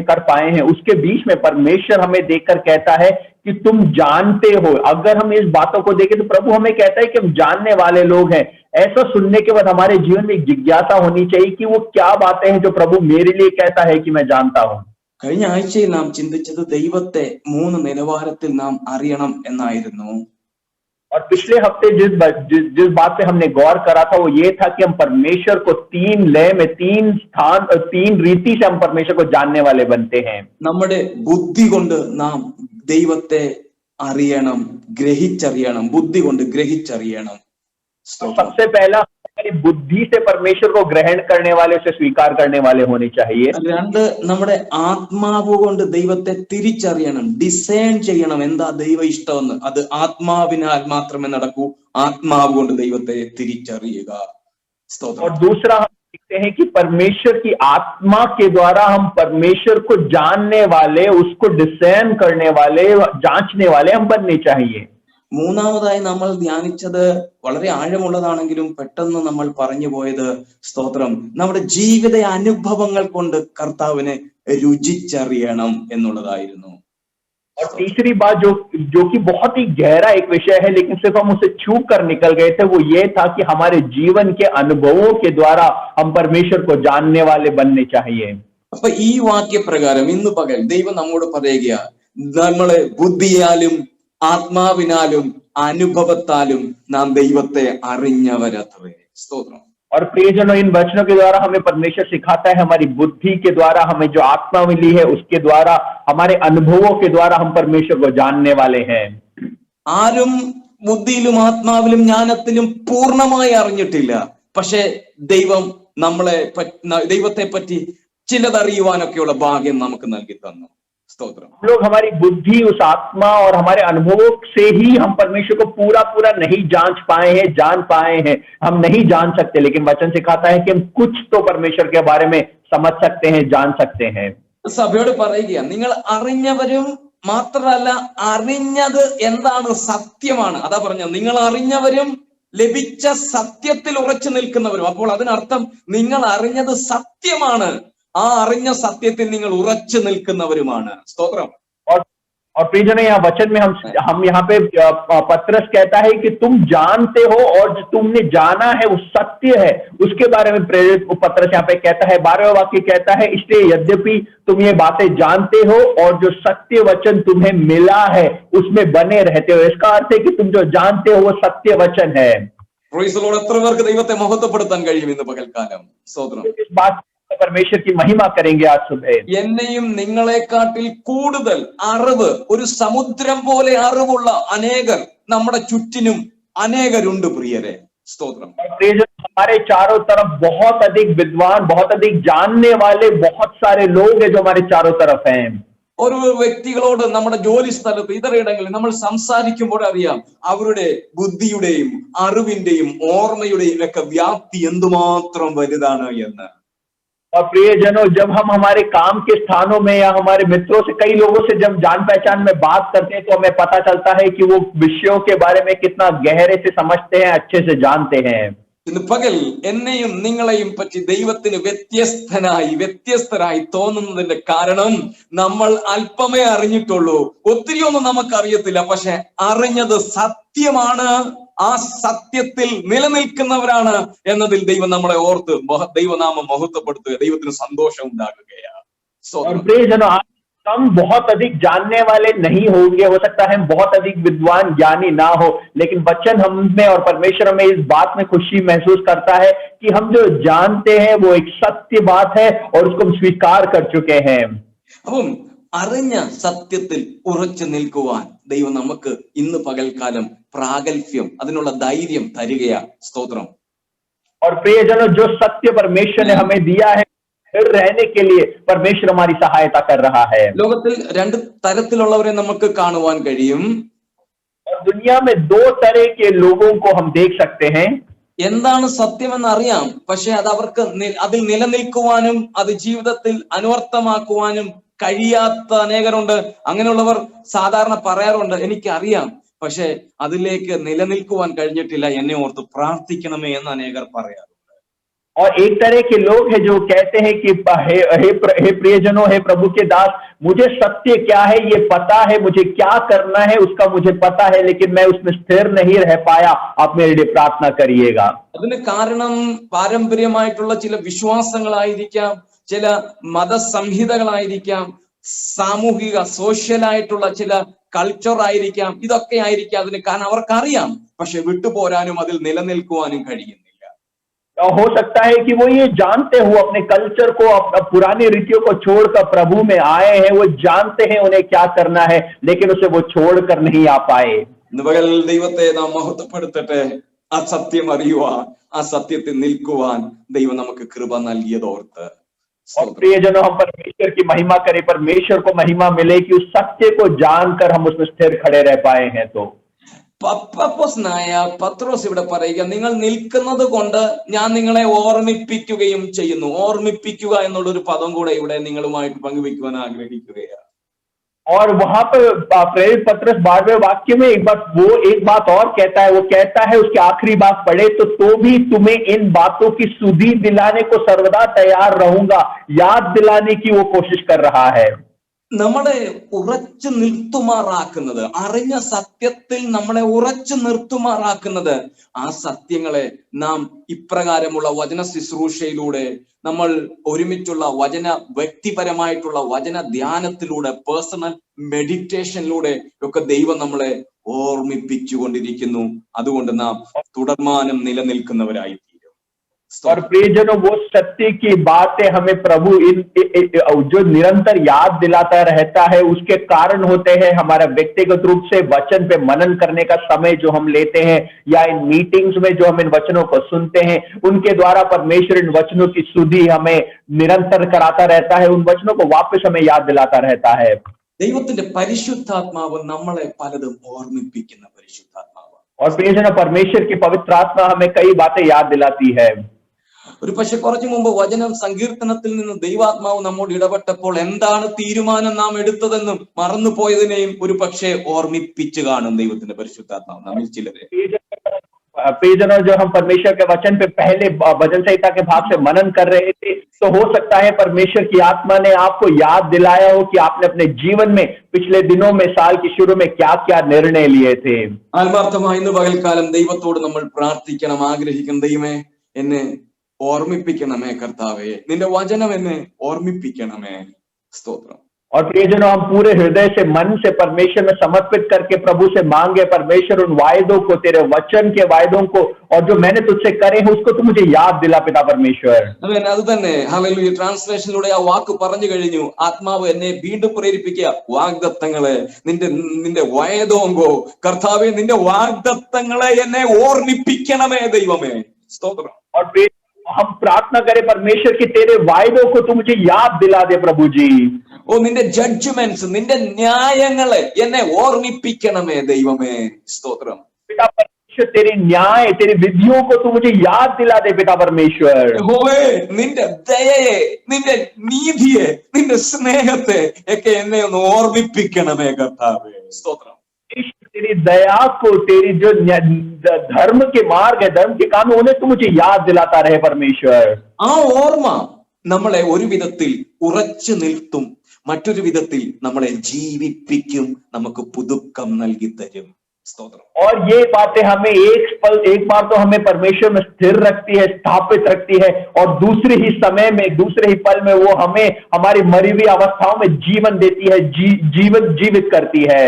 कर पाए हैं, उसके बीच में परमेश्वर हमें देखकर कहता है कि तुम जानते हो. अगर हम इस बातों को देखें तो प्रभु हमें कहता है कि हम जानने वाले लोग हैं. ऐसा सुनने के बाद हमारे जीवन में एक जिज्ञासा होनी चाहिए कि वो क्या बातें हैं जो प्रभु मेरे लिए कहता है कि मैं जानता हूं. കഴിഞ്ഞ ആഴ്ചയിൽ നാം ചിന്തിച്ചത് ദൈവത്തെ 3 നിലവാരത്തിൽ നാം അറിയണം എന്നായിരുന്നു. और पिछले हफ्ते जिस बात पे हमने गौर करा था वो ये था कि हम परमेश्वर को 3 लय में 3 रीति से हम परमेश्वर को जानने वाले बनते हैं. നമ്മുടെ ബുദ്ധി കൊണ്ട് നാം ദൈവത്തെ അറിയണം, ഗ്രഹിച്ചറിയണം. ബുദ്ധി കൊണ്ട് ഗ്രഹിച്ചറിയണം. सबसे पहला हमारी बुद्धि से परमेश्वर को ग्रहण करने वाले, उसे स्वीकार करने वाले होने चाहिए। രണ്ട് നമ്മുടെ ആത്മാവ് കൊണ്ട് ദൈവത്തെ തിരിച്ചറിയണം, ഡിസൈൻ ചെയ്യണം എന്താ ദൈവ ഇഷ്ടമെന്ന്. അത് ആത്മാവിനാൽ മാത്രമേ നടക്കൂ. ആത്മാവ് കൊണ്ട് ദൈവത്തെ തിരിച്ചറിയുക. സ്തോത്രം. और दूसरा हम देखते हैं कि परमेश्वर की आत्मा के द्वारा हम परमेश्वर को जानने वाले, उसको डिसर्न करने वाले, जांचने वाले हम बनने चाहिए। മൂന്നാമതായി നമ്മൾ ധ്യാനിച്ചത് വളരെ ആഴമുള്ളതാണെങ്കിലും പെട്ടെന്ന് നമ്മൾ പറഞ്ഞു പോയത്, സ്തോത്രം, നമ്മുടെ ജീവിത അനുഭവങ്ങൾ കൊണ്ട് കർത്താവിനെ രുചിച്ചറിയണം എന്നുള്ളതായിരുന്നു. और तीसरी बात जो कि बहुत ही गहरा एक विषय है, लेकिन सिर्फ हम उसे छू कर निकल गए थे, वो ये था कि हमारे जीवन के अनुभवों के द्वारा हम परमेश्वर को जानने वाले बनने चाहिए। അപ്പൊ ഈ വാക്യപ്രകാരം ഇന്ന് പകൽ ദൈവം നമ്മോട് പറയുക, നമ്മളെ ബുദ്ധിയാലും ആത്മാവിനാലും അനുഭവത്താലും നാം ദൈവത്തെ അറിഞ്ഞവരത്രേ. സ്തോത്രം. और प्रियजनों, इन वचनों के द्वारा हमें परमेश्वर सिखाता है, हमारी बुद्धि के द्वारा, हमें जो आत्मा मिली है उसके द्वारा, हमारे अनुभवों के द्वारा हम परमेश्वर को जानने वाले हैं। ആരും ബുദ്ധിയിലും ആത്മാവിലും ജ്ഞാനത്തിലും പൂർണ്ണമായി അറിഞ്ഞിട്ടില്ല. പക്ഷെ ദൈവം ദൈവത്തെ പറ്റി ചിലതറിയുവാനൊക്കെയുള്ള ഭാഗ്യം നമുക്ക് നൽകി തന്നു. സ്തോത്രം. हम लोग हमारी बुद्धि, उस आत्मा और हमारे अनुभवों से ही हम परमेश्वर को पूरा नहीं जांच पाए हैं, जान पाए हैं। हम नहीं जान सकते, लेकिन वचन सिखाता है कि हम कुछ तो परमेश्वर के बारे में समझ सकते हैं, जान सकते हैं। സഭയോട് പറയുക, നിങ്ങൾ അറിഞ്ഞവരും മാത്രമല്ല, അറിഞ്ഞത് എന്താണ് സത്യമാണ്. അതാ പറഞ്ഞത്, നിങ്ങൾ അറിഞ്ഞവരും ലഭിച്ച സത്യത്തിൽ ഉറച്ചു നിൽക്കുന്നവരും. അപ്പോൾ അതിനർത്ഥം നിങ്ങൾ അറിഞ്ഞത് സത്യമാണ്, ആ അറിഞ്ഞ സത്യത്തിൽ നിങ്ങൾ ഉറച്ചു നിൽക്കുന്നവരുമാണ്. സ്തോത്രം. और प्रियजन, यहाँ वचन में हम यहाँ पे पत्रस कहता है कि तुम जानते हो और जो तुमने जाना है वो सत्य है, उसके बारे में प्रेरित पत्रस यहाँ पे कहता है। 12वां वाक्य कहता है, इसलिए यद्यपि तुम ये बातें जानते हो और जो सत्य वचन तुम्हें मिला है उसमें बने रहते हो। इसका अर्थ है कि तुम जो जानते हो वो सत्य वचन है। എത്ര പേർക്ക് ദൈവത്തെ മഹത്വപ്പെടുത്താൻ കഴിയും ഇന്ന് പകൽക്കാലം? സ്തോത്രം. इस बात परमेश्वर की महिमा करेंगे आज सुबह। എന്നെയും നിങ്ങളെക്കാട്ടിൽ കൂടുതൽ അറിവ്, ഒരു സമുദ്രം പോലെ അറിവുള്ള അനേകർ നമ്മുടെ ചുറ്റിനും അനേകരുണ്ട് പ്രിയരെ. സ്തോത്രം. हमारे चारों तरफ बहुत अधिक विद्वान, बहुत अधिक जानने वाले बहुत सारे लोग हैं जो हमारे चारों तरफ हैं। ഒരു വ്യക്തികളോട് നമ്മുടെ ജോലി സ്ഥലത്ത് ഇതരയിടങ്ങളിൽ നമ്മൾ സംസാരിക്കുമ്പോൾ അറിയാം അവരുടെ ബുദ്ധിയുടെയും അറിവിന്റെയും ഓർമ്മയുടെയും ഒക്കെ വ്യാപ്തി എന്തുമാത്രം വലുതാണ് എന്ന്. और प्रियजनों, जब हम हमारे काम के स्थानों में या हमारे मित्रों से, कई लोगों से जब जान पहचान में बात करते हैं, तो हमें पता चलता है कि वो विषयों के बारे में कितना गहरे से समझते हैं, अच्छे से जानते हैं। ഇന്ന് പകൽ എന്നെയും നിങ്ങളെയും പറ്റി ദൈവത്തിന് വ്യത്യസ്തരായി തോന്നുന്നതിന്റെ കാരണം നമ്മൾ അല്പമേ അറിഞ്ഞിട്ടുള്ളൂ. ഒത്തിരിയൊന്നും നമുക്കറിയത്തില്ല, പക്ഷെ അറിഞ്ഞത് സത്യമാണ്, ആ സത്യത്തിൽ നിലനിൽക്കുന്നവരാണ് എന്നതിൽ ദൈവം നമ്മളെ ഓർത്ത് ദൈവനാമം മഹത്വപ്പെടുത്തുക, ദൈവത്തിന് സന്തോഷം ഉണ്ടാകുകയാണ്. हम बहुत अधिक जानने वाले नहीं होंगे, हो सकता है हम बहुत अधिक विद्वान ज्ञानी ना हो, लेकिन वचन हम में और परमेश्वर में इस बात में खुशी महसूस करता है कि हम जो जानते हैं वो एक सत्य बात है और उसको हम स्वीकार कर चुके हैं। അപ്പം അറിഞ്ഞ സത്യത്തിൽ ഉറച്ചു നിൽക്കുവാൻ ദൈവം നമുക്ക് ഇന്ന് പകൽക്കാലം പ്രാഗൽഭ്യം, അതിനുള്ള ധൈര്യം തരികയാ. സ്തോത്രം. और प्रियजनों, जो सत्य परमेश्वर ने हमें दिया है रहने के लिए, परमेश्वर हमारी सहायता कर रहा है। ലോകത്തിൽ രണ്ട് തരത്തിലുള്ളവരെ നമുക്ക് കാണുവാൻ കഴിയും. और दुनिया में दो तरह के लोगों को हम देख सकते हैं. എന്താണ് സത്യമെന്ന് അറിയാം, പക്ഷെ അത് അവർക്ക് അതിൽ നിലനിൽക്കുവാനും അത് ജീവിതത്തിൽ അനുവർത്തമാക്കുവാനും കഴിയാത്ത അനേകരുണ്ട്. അങ്ങനെയുള്ളവർ സാധാരണ പറയാറുണ്ട്, എനിക്കറിയാം, പക്ഷെ അതിലേക്ക് നിലനിൽക്കുവാൻ കഴിഞ്ഞിട്ടില്ല, എന്നെ ഓർത്ത് പ്രാർത്ഥിക്കണമേ എന്ന് അനേകർ പറയാറുണ്ട്. और एक तरह के लोग हैं जो कहते हैं कि हे प्रियजनों, हे प्रभु के दास, मुझे सत्य क्या है ये पता है, मुझे क्या करना है उसका मुझे पता है, लेकिन मैं उसमें स्थिर नहीं रह पाया, आप मेरे लिए प्रार्थना करिएगा। അതിന് കാരണം പാരമ്പര്യമായിട്ടുള്ള ചില വിശ്വാസങ്ങളായിരിക്കാം, ചില മതസംഹിതകളായിരിക്കാം, സാമൂഹിക സോഷ്യലായിട്ടുള്ള ചില കൾച്ചർ ആയിരിക്കാം. ഇതൊക്കെ ആയിരിക്കാം അതിന് കാരണം. അവർക്കറിയാം, പക്ഷെ വിട്ടുപോരാനും അതിൽ നിലനിൽക്കുവാനും കഴിയുന്നില്ല. हो सकता है कि वो ये जानते हो अपने कल्चर को, पुरानी रीतियों को छोड़कर प्रभु में आए हैं, वो जानते हैं उन्हें क्या करना है, लेकिन उसे वो छोड़कर नहीं आ पाए। ഇന്ന് പകൽ ദൈവത്തെ നാം മഹത്വപ്പെടുത്തട്ടെ. ആ സത്യം അറിയുവാൻ, ആ സത്യത്തിൽ നിൽക്കുവാൻ ദൈവം നമുക്ക് കൃപ നൽകിയതോർത്ത് और प्रियजनों, हम परमेश्वर की महिमा करें, परमेश्वर को महिमा मिले कि उस सत्य को जानकर हम उसमें स्थिर खड़े रह पाए हैं। तो പപ്പോസ്നായ പത്രോസ് ഇവിടെ പറയുക, നിങ്ങൾ നിൽക്കുന്നത് കൊണ്ട് ഞാൻ നിങ്ങളെ ഓർമ്മിപ്പിക്കുകയും ചെയ്യുന്നു. ഓർമ്മിപ്പിക്കുക എന്നുള്ളൊരു പദം കൂടെ ഇവിടെ നിങ്ങളുമായിട്ട് പങ്കുവെക്കുവാൻ ആഗ്രഹിക്കുകയാണ്. और वहां पर प्रेरित पत्रस 12वें वाक्य में एक बात और कहता है। वो कहता है, उसकी आखिरी बात पढ़े तो भी तुम्हें इन बातों की सुधि दिलाने को सर्वदा तैयार रहूंगा, याद दिलाने की वो कोशिश कर रहा है। നമ്മളെ ഉറച്ചു നിർത്തുമാറാക്കുന്നത്, അറിഞ്ഞ സത്യത്തിൽ നമ്മളെ ഉറച്ചു നിർത്തുമാറാക്കുന്നത്, ആ സത്യങ്ങളെ നാം ഇപ്രകാരമുള്ള വചന ശുശ്രൂഷയിലൂടെ, നമ്മൾ ഒരുമിച്ചുള്ള വ്യക്തിപരമായിട്ടുള്ള വചന ധ്യാനത്തിലൂടെ, പേഴ്സണൽ മെഡിറ്റേഷനിലൂടെ ഒക്കെ ദൈവം നമ്മളെ ഓർമ്മിപ്പിച്ചുകൊണ്ടിരിക്കുന്നു. അതുകൊണ്ട് നാം തുടർമാനം നിലനിൽക്കുന്നവരായി. और प्रियजनों, वो सत्य की बातें हमें प्रभु जो निरंतर याद दिलाता रहता है, उसके कारण होते हैं हमारा व्यक्तिगत रूप से वचन पे मनन करने का समय जो हम लेते हैं, या इन मीटिंग्स में जो हम इन वचनों को सुनते हैं, उनके द्वारा परमेश्वर इन वचनों की सुधि हमें निरंतर कराता रहता है, उन वचनों को वापस हमें याद दिलाता रहता है। ദൈവത്തിന്റെ പരിശുദ്ധാത്മാവ് നമ്മളെ പലതും ഓർമ്മിപ്പിക്കുന്ന പരിശുദ്ധാത്മാവ്. और प्रियजनों, परमेश्वर की पवित्र आत्मा हमें कई बातें याद दिलाती है। ഒരു പക്ഷെ കുറച്ചു മുമ്പ് വചനം സങ്കീർത്തനത്തിൽ നിന്ന് ദൈവാത്മാവ് നമ്മോട് ഇടപെട്ടപ്പോൾ എന്താണ് തീരുമാനം നാം എടുത്തതെന്നും മറന്നുപോയതിനെയും ഒരു പക്ഷേ ഓർമ്മിപ്പിച്ചു കാണും ദൈവത്തിന്റെ പരിശുദ്ധാത്മാവ് നമ്മിൽ ചിലരെ. प्रियजनों, जो हम परमेश्वर के वचन पे पहले भजन संहिता के भाग से मनन कर रहे थे, तो हो सकता है परमेश्वर की आत्मा ने आपको याद दिलाया हो कि आपने अपने जीवन में पिछले दिनों में, साल के शुरू में क्या क्या निर्णय लिए थे। ആത്മാർത്ഥമായി ഇന്ന് പകൽക്കാലം ദൈവത്തോട് നമ്മൾ പ്രാർത്ഥിക്കണം, ആഗ്രഹിക്കണം. ദൈവമേ, എന്നെ ഓർമ്മിപ്പിക്കണമേ കർത്താവേ, നിന്റെ വചനം എന്നെ ഓർമ്മിപ്പിക്കണമേ. സ്തോത്രം. और प्रियजनों, हम पूरे हृदय से, मन से परमेश्वर में समर्पित करके प्रभु से मांगे, परमेश्वर उन वायदों को, तेरे वचन के वायदों को, और जो मैंने तुझसे करे हैं उसको तू मुझे याद दिला पिता परमेश्वर। അത് തന്നെ ഹല്ലേലൂയ. ട്രാൻസ്ലേഷനിലൂടെ ആ വാക്ക് പറഞ്ഞു കഴിഞ്ഞു. ആത്മാവ് എന്നെ വീണ്ടും പ്രേരിപ്പിക്കുക, വാഗ്ദത്തങ്ങളെ, നിന്റെ വയദോങ്കോ കർത്താവേ, നിന്റെ വാഗ്ദത്തങ്ങളെ എന്നെ ഓർമ്മിപ്പിക്കണമേ ദൈവമേ. സ്തോത്രം. और हम प्रार्थना करें परमेश्वर की तेरे वायदों को तू मुझे याद दिला दे प्रभु जी। ഓ, നിന്റെ ജഡ്ജ്മെന്റ്സ്, നിന്റെ ന്യായങ്ങളെ എന്നെ ഓർമ്മിപ്പിക്കണമേ ദൈവമേ. സ്തോത്രം. पिता परमेश्वर, तेरे न्याय, तेरी विधियों को तू मुझे याद दिला दे पिता परमेश्वर। യഹോവേ, നിന്റെ ദയയെ, നിന്റെ നീതിയെ, നിന്റെ സ്നേഹത്തെ ഒക്കെ എന്നെ ഒന്ന് ഓർമ്മിപ്പിക്കണമേ കർത്താവേ. സ്തോത്രം. तेरी दया को, तेरी जो धर्म के मार्ग है, धर्म के काम, उन्हें तू मुझे याद दिलाता रहे परमेश्वर। ആ ഓർമ്മ നമ്മളെ ഒരു വിധത്തിൽ ഉറച്ചു നിർത്തും, മറ്റൊരു വിധത്തിൽ നമ്മളെ ജീവിപ്പിക്കും, നമുക്ക് പുതുക്കം നൽകി തരും. സ്തോത്രം. और ये बातें हमें एक बार तो हमें परमेश्वर में स्थिर रखती है, स्थापित रखती है, और दूसरे ही समय में, दूसरे ही पल में वो हमें हमारी मरी हुई अवस्थाओं में जीवन देती है, जीवित करती है।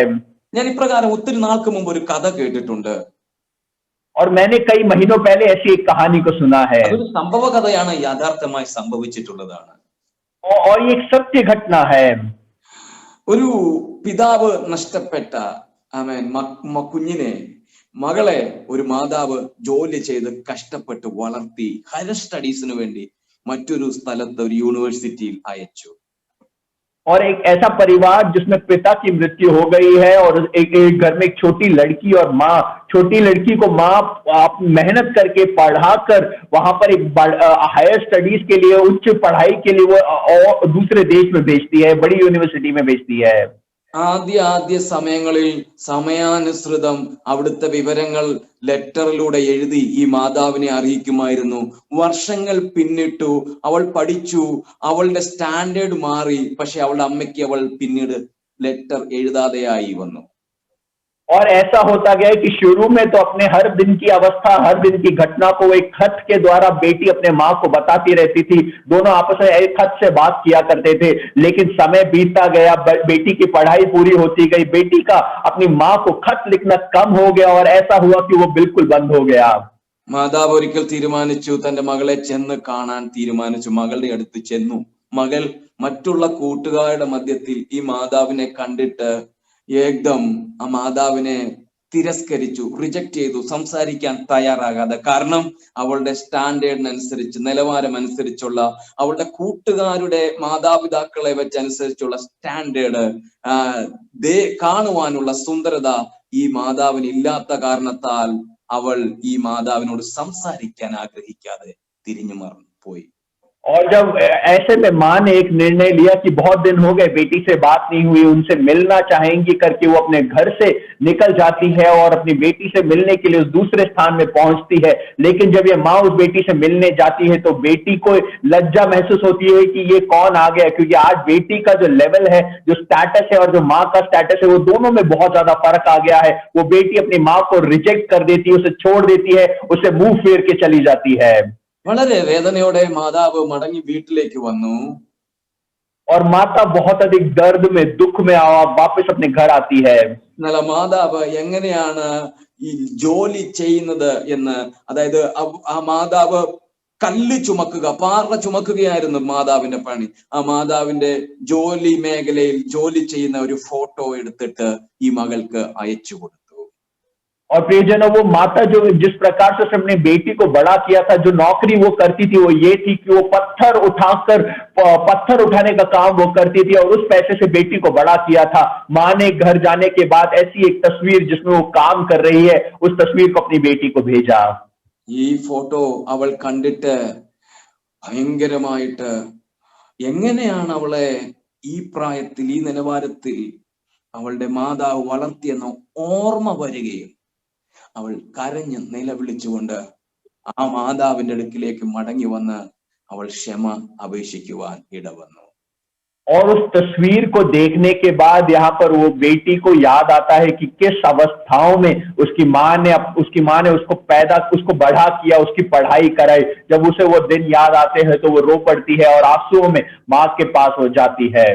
ഞാൻ ഇപ്രകാരം ഒത്തിരി നാൾക്ക് മുമ്പ് ഒരു കഥ കേട്ടിട്ടുണ്ട്. और मैंने कई महीनों पहले ऐसी एक कहानी को सुना है। അതൊരു സംഭവ കഥയാണ്, യാഥാർത്ഥ്യമായി സംഭവിച്ചിട്ടുള്ളതാണ്. और ये एक सत्य घटना है। ഒരു പിതാവ് നഷ്ടപ്പെട്ട കുഞ്ഞിനെ, മകളെ ഒരു മാതാവ് ജോലി ചെയ്ത് കഷ്ടപ്പെട്ട് വളർത്തി ഹയർ സ്റ്റഡീസിന് വേണ്ടി മറ്റൊരു സ്ഥലത്ത് ഒരു യൂണിവേഴ്സിറ്റിയിൽ അയച്ചു. और एक ऐसा परिवार जिसमें पिता की मृत्यु हो गई है, और एक घर में एक छोटी लड़की और माँ, छोटी लड़की को माँ आप मेहनत करके पढ़ाकर वहां पर एक हायर स्टडीज के लिए, उच्च पढ़ाई के लिए वो और दूसरे देश में भेजती है, बड़ी यूनिवर्सिटी में भेजती है। ആദ്യ സമയങ്ങളിൽ സമയാനുസൃതം അവിടുത്തെ വിവരങ്ങൾ ലെറ്ററിലൂടെ എഴുതി ഈ മാതാവിനെ അറിയിക്കുമായിരുന്നു. വർഷങ്ങൾ പിന്നിട്ടു, അവൾ പഠിച്ചു, അവളുടെ സ്റ്റാൻഡേർഡ് മാറി. പക്ഷെ അവളുടെ അമ്മയ്ക്ക് അവൾ പിന്നീട് ലെറ്റർ എഴുതാതെയായി വന്നു. और ऐसा होता गया कि शुरू में तो अपने हर दिन की अवस्था, हर दिन की घटना को एक खत के द्वारा बेटी अपने माँ को बताती रहती थी, दोनों आपस में एक खत से बात किया करते थे। लेकिन समय बीतता गया, बेटी की पढ़ाई पूरी होती गई, बेटी का अपनी माँ को खत लिखना कम हो गया, और ऐसा हुआ कि वो बिल्कुल बंद हो गया। മാതാവ് ഒരിക്കൽ തീരുമാനിച്ചു, തന്റെ മകളെ ചെന്ന് കാണാൻ തീരുമാനിച്ചു. മകളുടെ അടുത്ത് ചെന്നു. മകൾ മറ്റുള്ള കൂട്ടുകാരുടെ മധ്യത്തിൽ ഈ മാതാവിനെ കണ്ടിട്ട് ഏകദം ആ മാതാവിനെ തിരസ്കരിച്ചു, റിജക്ട് ചെയ്തു, സംസാരിക്കാൻ തയ്യാറാകാതെ. കാരണം അവളുടെ സ്റ്റാൻഡേർഡിനനുസരിച്ച്, നിലവാരം അനുസരിച്ചുള്ള, അവളുടെ കൂട്ടുകാരുടെ മാതാപിതാക്കളെ വെച്ചനുസരിച്ചുള്ള സ്റ്റാൻഡേർഡ് കാണുവാനുള്ള സുന്ദരത ഈ മാതാവിന് ഇല്ലാത്ത കാരണത്താൽ അവൾ ഈ മാതാവിനോട് സംസാരിക്കാൻ ആഗ്രഹിക്കാതെ തിരിഞ്ഞു മറന്നു പോയി. और जब ऐसे में माँ ने एक निर्णय लिया कि बहुत दिन हो गए बेटी से बात नहीं हुई, उनसे मिलना चाहेंगी करके वो अपने घर से निकल जाती है और अपनी बेटी से मिलने के लिए उस दूसरे स्थान में पहुंचती है। लेकिन जब ये माँ उस बेटी से मिलने जाती है तो बेटी को लज्जा महसूस होती है कि ये कौन आ गया, क्योंकि आज बेटी का जो लेवल है, जो स्टेटस है और जो माँ का स्टेटस है, वो दोनों में बहुत ज्यादा फर्क आ गया है। वो बेटी अपनी माँ को रिजेक्ट कर देती है, उसे छोड़ देती है, उसे मुंह फेर के चली जाती है। വളരെ വേദനയോടെ മാതാവ് മടങ്ങി വീട്ടിലേക്ക് വന്നു. और माता बहुत अधिक दर्द में, दुख में वापस अपने घर आती है। എന്നാൽ മാതാവ് എങ്ങനെയാണ് ഈ ജോലി ചെയ്യുന്നത് എന്ന്, അതായത് ആ മാതാവ് കല്ല് ചുമക്കുക, പാറ ചുമക്കുകയായിരുന്നു മാതാവിന്റെ പണി. ആ മാതാവിന്റെ ജോലി മേഖലയിൽ ജോലി ചെയ്യുന്ന ഒരു ഫോട്ടോ എടുത്തിട്ട് ഈ മകൾക്ക് അയച്ചു കൊടുത്തു. और प्रियजनों, वो माता जो जिस प्रकार से अपने बेटी को बड़ा किया था, जो नौकरी वो करती थी वो ये थी कि वो पत्थर उठाने का काम वो करती थी और उस पैसे से बेटी को बड़ा किया था। माँ ने घर जाने के बाद ऐसी एक तस्वीर जिसमें वो काम कर रही है, उस तस्वीर को अपनी बेटी को भेजा। ഈ ഫോട്ടോ അവൾ കണ്ടിട്ട് ഭയങ്കരമായിട്ട് എങ്ങനെയാണ് അവളെ ഈ പ്രായത്തിൽ, ഈ നിലവാരത്തിൽ അവളുടെ മാതാവ് വളർത്തിയെന്ന ഓർമ്മ വരികയും അവൾ കരഞ്ഞ് നിലവിളിച്ചുകൊണ്ട് ആ മാതാവിന്റെ അടുക്കിലേക്ക് മടങ്ങി വന്ന് അവൾ ക്ഷമ അപേക്ഷിക്കുവാൻ ഇടവന്നു. और उस तस्वीर को देखने के बाद यहाँ पर वो बेटी को याद आता है कि किस अवस्थाओं में उसकी माँ ने उसको बड़ा किया, उसकी पढ़ाई कराई। जब उसे वो दिन याद आते हैं तो वो रो पड़ती है और आंसुओं में माँ के पास हो जाती है।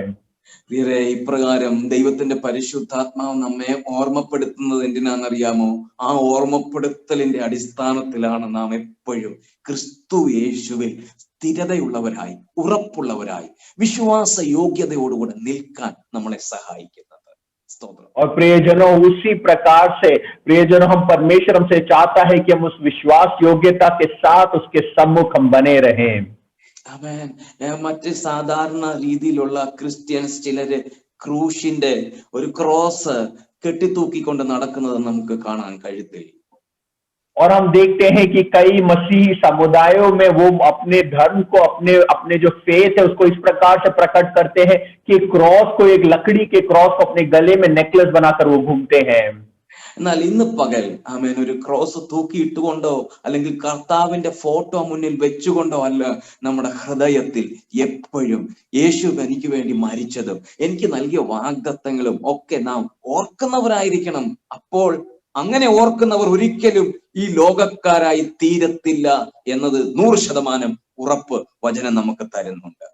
പ്രിയരെ, ഇപ്രകാരം ദൈവത്തിന്റെ പരിശുദ്ധാത്മാവ് നമ്മെ ഓർമ്മപ്പെടുത്തുന്നത് എന്തിനാണെന്നറിയാമോ? ആ ഓർമ്മപ്പെടുത്തലിന്റെ അടിസ്ഥാനത്തിലാണ് നാം എപ്പോഴും ക്രിസ്തു യേശുവിൽ സ്ഥിരതയുള്ളവരായി, ഉറപ്പുള്ളവരായി, വിശ്വാസ യോഗ്യതയോടുകൂടെ നിൽക്കാൻ നമ്മളെ സഹായിക്കുന്നത്. സ്തോത്രം. और प्रियजनों, उसी प्रकार से प्रियजनों, हम परमेश्वर हमसे चाहता है कि हम उस विश्वास योग्यता के साथ उसके सम्मुख हम बने रहें। ആമേൻ. മറ്റ് സാധാരണ രീതിയിലുള്ള ക്രിസ്ത്യൻസ് ചിലര് ക്രൂശിന്റെ ഒരു ക്രോസ് കെട്ടിത്തൂക്കിക്കൊണ്ട് നടക്കുന്നത് നമുക്ക് കാണാൻ കഴുത്തിൽ. और हम देखते हैं कि कई मसीही समुदायों में वो अपने धर्म को, अपने जो फेथ है उसको इस प्रकार से प्रकट करते हैं कि क्रॉस को, एक लकड़ी के क्रॉस को अपने गले में नेकलेस बनाकर वो घूमते हैं। എന്നാൽ ഇന്ന് പകൽ ആമേൻ ഒരു ക്രോസ് തൂക്കിയിട്ടുകൊണ്ടോ അല്ലെങ്കിൽ കർത്താവിന്റെ ഫോട്ടോ മുന്നിൽ വെച്ചുകൊണ്ടോ അല്ല, നമ്മുടെ ഹൃദയത്തിൽ എപ്പോഴും യേശു എനിക്ക് വേണ്ടി മരിച്ചതും എനിക്ക് നൽകിയ വാഗ്ദത്തങ്ങളും ഒക്കെ നാം ഓർക്കുന്നവരായിരിക്കണം. അപ്പോൾ അങ്ങനെ ഓർക്കുന്നവർ ഒരിക്കലും ഈ ലോകക്കാരായി തീരത്തില്ല എന്നത് 100% ഉറപ്പ് വചനം നമുക്ക് തരുന്നുണ്ട്.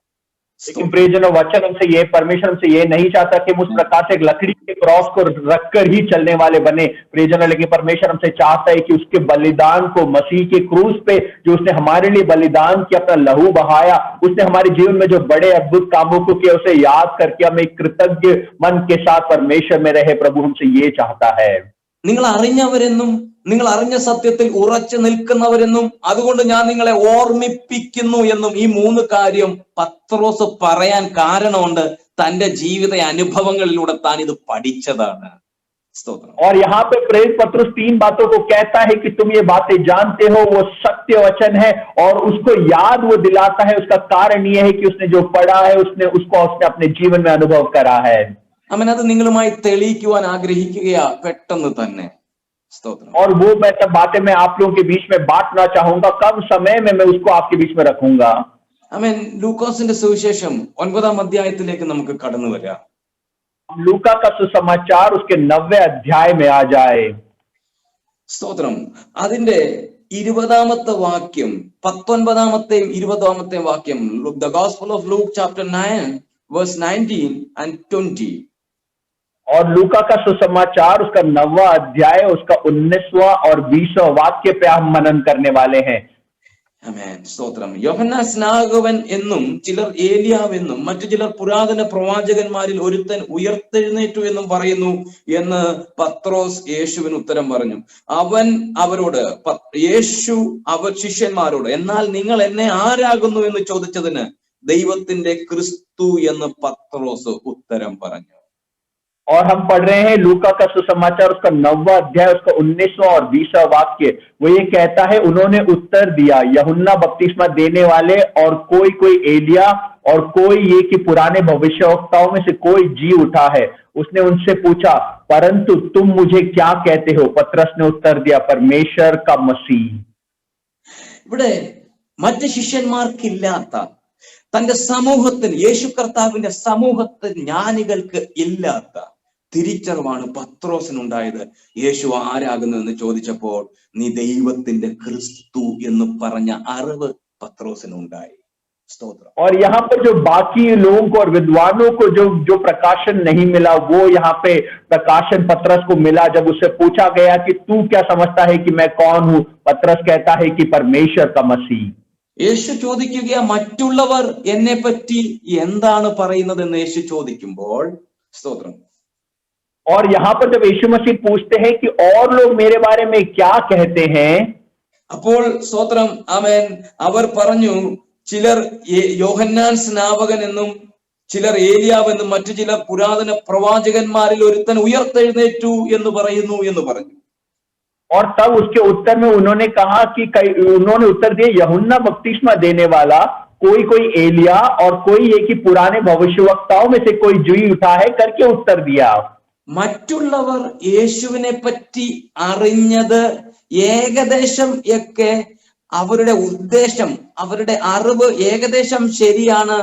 लेकिन प्रियजनों, वचन हमसे ये, परमेश्वर हमसे ये नहीं चाहता कि हम उस प्रकार से एक लकड़ी के क्रॉस को रखकर ही चलने वाले बने प्रियजनों, लेकिन परमेश्वर हमसे चाहता है कि उसके बलिदान को, मसीह के क्रूस पे जो उसने हमारे लिए बलिदान किया, अपना लहू बहाया, उसने हमारे जीवन में जो बड़े अद्भुत कामों को किया, उसे याद करके हम एक कृतज्ञ मन के साथ परमेश्वर में रहे। प्रभु हमसे ये चाहता है। നിങ്ങൾ അറിഞ്ഞവരെന്നും നിങ്ങൾ അറിഞ്ഞ സത്യത്തിൽ ഉറച്ചു നിൽക്കുന്നവരെന്നും അതുകൊണ്ട് ഞാൻ നിങ്ങളെ ഓർമ്മിപ്പിക്കുന്നു എന്നും ഈ 3 കാര്യം പത്രോസ് പറയാൻ കാരണമുണ്ട്. തന്റെ ജീവിത അനുഭവങ്ങളിലൂടെ താൻ ഇത് പഠിച്ചതാണ്. സ്തോത്രം. और यहाँ पे प्रेरित पत्रुस 3 बातों को कहता है कि तुम ये बातें जानते हो, वो सत्य वचन है और उसको याद वो दिलाता है। उसका कारण ये है कि उसने जो पढ़ा है उसको अपने जीवन में अनुभव करा है। അവൻ അത് നിങ്ങളുമായി തെളിയിക്കുവാൻ ആഗ്രഹിക്കുകയാ പെട്ടെന്ന് തന്നെ. സ്തോത്രം. और वो मैं सब बातें मैं आप लोगों के बीच में बांटना चाहूंगा, कम समय में मैं उसको आपके बीच में रखूंगा। ആമേൻ. ലൂക്കോസിന്റെ സുവിശേഷം 9-ാം അധ്യായത്തിലേക്ക് നമുക്ക് കടന്നു വരാം. लूका का सुसमाचार उसके 9वें अध्याय में आ जाए। സ്തോത്രം. അതിന്റെ 20-ാമത്തെ വാക്യം, 19-ാമത്തെയും 20-ാമത്തെയും വാക്യം, the gospel of Luke chapter 9 verse 19 and 20. और लूका का सुसमाचार उसका 9वां अध्याय, उसका 19वां और 20वां वाक्य पे हम मनन करने वाले हैं। ആമേൻ. സ്തോത്രം. യോഹന്നാൻ സ്നാപകൻ എന്നും ചിലർ ഏലിയാവെന്നും മറ്റു ചിലർ പുരാതന പ്രവാചകന്മാരിൽ ഒരുത്തൻ ഉയർത്തെഴുന്നേറ്റു എന്നും പറയുന്നു എന്ന് പത്രോസ് യേശുവിന് ഉത്തരം പറഞ്ഞു. അവൻ അവരോട് യേശു ശിഷ്യന്മാരോട്, എന്നാൽ നിങ്ങൾ എന്നെ ആരാകുന്നു എന്ന് ചോദിച്ചതിന് ദൈവത്തിന്റെ ക്രിസ്തു എന്ന് പത്രോസ് ഉത്തരം പറഞ്ഞു. और हम पढ़ रहे हैं लूका का सुसमाचार उसका 9वां अध्याय उसका 19वां और 20वां वाक्य। वो ये कहता है, उन्होंने उत्तर दिया, यूहन्ना बपतिस्मा देने वाले और कोई एलिया और कोई ये कि पुराने भविष्यवक्ताओं में से कोई जी उठा है। उसने उनसे पूछा, परंतु तुम मुझे क्या कहते हो? पतरस ने उत्तर दिया, परमेश्वर का मसीह। ഇവിടെ മറ്റ് ശിഷ്യന്മാർക്കില്ലാത്ത തന്റെ സമൂഹത്തിന്, യേശു കർത്താവിന്റെ സമൂഹത്തിൽ ജ്ഞാനികൾക്ക് ഇല്ലാത്ത തിരിച്ചറിവാണ് പത്രോസിനുണ്ടായത്. യേശു ആരാകുന്നു എന്ന് ചോദിച്ചപ്പോൾ നീ ദൈവത്തിന്റെ ക്രിസ്തു എന്ന് പറഞ്ഞ അറിവ് പത്രോസിനുണ്ടായി. स्तोत्र। और यहाँ पर जो बाकी लोगों को और विद्वानों को जो प्रकाशन नहीं मिला, वो यहाँ पे प्रकाशन पतरस को मिला। जब उससे पूछा गया कि तू क्या समझता है कि मैं कौन हूं, पतरस कहता है कि परमेश्वर का मसीह। യേശു ചോദിക്കുകയാ മറ്റുള്ളവർ എന്നെ പറ്റി എന്താണ് പറയുന്നതെന്ന് യേശു ചോദിക്കുമ്പോൾ സ്തോത്രം। और यहाँ पर जब यीशु मसीह पूछते हैं कि और लोग मेरे बारे में क्या कहते हैं, അപ്പോൾ സ്തോത്രം ആമേൻ, അവർ പറഞ്ഞു ചിലർ യോഹന്നാൻ സ്നാപകൻ എന്നും ചിലർ ഏലിയാവെന്നും മറ്റു ചിലർ പുരാതന പ്രവാചകന്മാരിൽ ഒരുത്തൻ ഉയർത്തെഴുന്നേറ്റു എന്ന് പറയുന്നു എന്ന് പറഞ്ഞു। और तब उसके उत्तर में उन्होंने कहा कि उन्होंने उत्तर दिया यूहन्ना बपतिस्मा देने वाला, कोई एलिया और कोई ये कि पुराने भविष्यवक्ताओं में से कोई जी उठा है करके उत्तर दिया। മറ്റുള്ളവർ യേശുവിനെ പറ്റി അറിഞ്ഞത് ഏകദേശം ഒക്കെ അവരുടെ ഉദ്ദേശം, അവരുടെ അറിവ് ഏകദേശം ശരിയാണ്,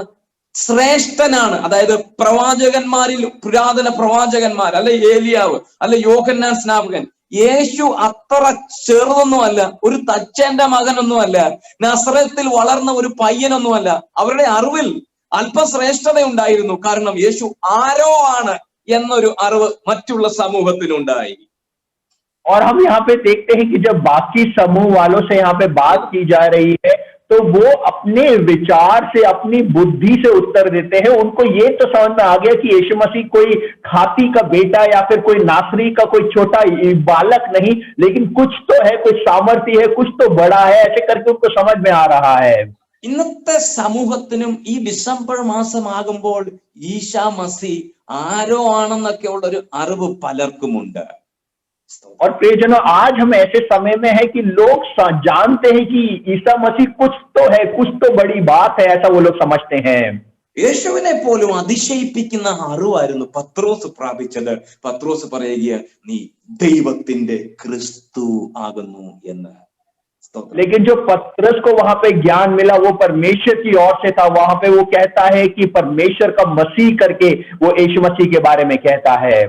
ശ്രേഷ്ഠനാണ്, അതായത് പ്രവാചകന്മാരിൽ പുരാതന പ്രവാചകന്മാർ, അല്ലെ ഏലിയാവ്, അല്ലെ യോഹന്നാൻ സ്നാപകൻ, യേശു അത്ര ചെറുതൊന്നുമല്ല, ഒരു തച്ചന്റെ മകനൊന്നുമല്ല, നസറത്തിൽ വളർന്ന ഒരു പയ്യനൊന്നുമല്ല. അവരുടെ അറിവിൽ അല്പശ്രേഷ്ഠത ഉണ്ടായിരുന്നു. കാരണം യേശു ആരോ ആണ് എന്നൊരു അറിവ് മറ്റുള്ള സമൂഹത്തിനുണ്ടായി। और हम यहाँ पे देखते हैं कि जब बाकी समूह वालों से यहाँ पे बात की जा रही है तो वो अपने विचार से, अपनी बुद्धि से उत्तर देते हैं। उनको ये तो समझ में आ गया कि यीशु मसीह कोई खाती का बेटा या फिर कोई नासरी का कोई छोटा बालक नहीं, लेकिन कुछ तो है, कोई सामर्थ्य है, कुछ तो बड़ा है, ऐसे करके उनको समझ में आ रहा है। ഇന്നത്തെ സമൂഹത്തിനും ഈ ഡിസംബർ മാസമാകുമ്പോൾ ഈശാ മസീഹ് ആരോ ആണെന്നൊക്കെ ഉള്ള ഒരു അറിവ് പലർക്കുമുണ്ട്। और प्रियजनों, आज हम ऐसे समय में है कि लोग जानते हैं कि ईसा मसीह कुछ तो है, कुछ तो बड़ी बात है, ऐसा वो लोग समझते हैं। യേശുവിനെ പോലും അതിശയിപ്പിക്കുന്ന അറിവായിരുന്നു പത്രോസ് പ്രാപിച്ചത്। പത്രോസ് പറയുക നീ ദൈവത്തിന്റെ ക്രിസ്തു ആകുന്നു എന്ന്। लेकिन जो पतरस को वहां पे ज्ञान मिला वो परमेश्वर की ओर से था। वहां पे वो कहता है कि परमेश्वर का मसीह करके वो यीशु मसीह के बारे में कहता है।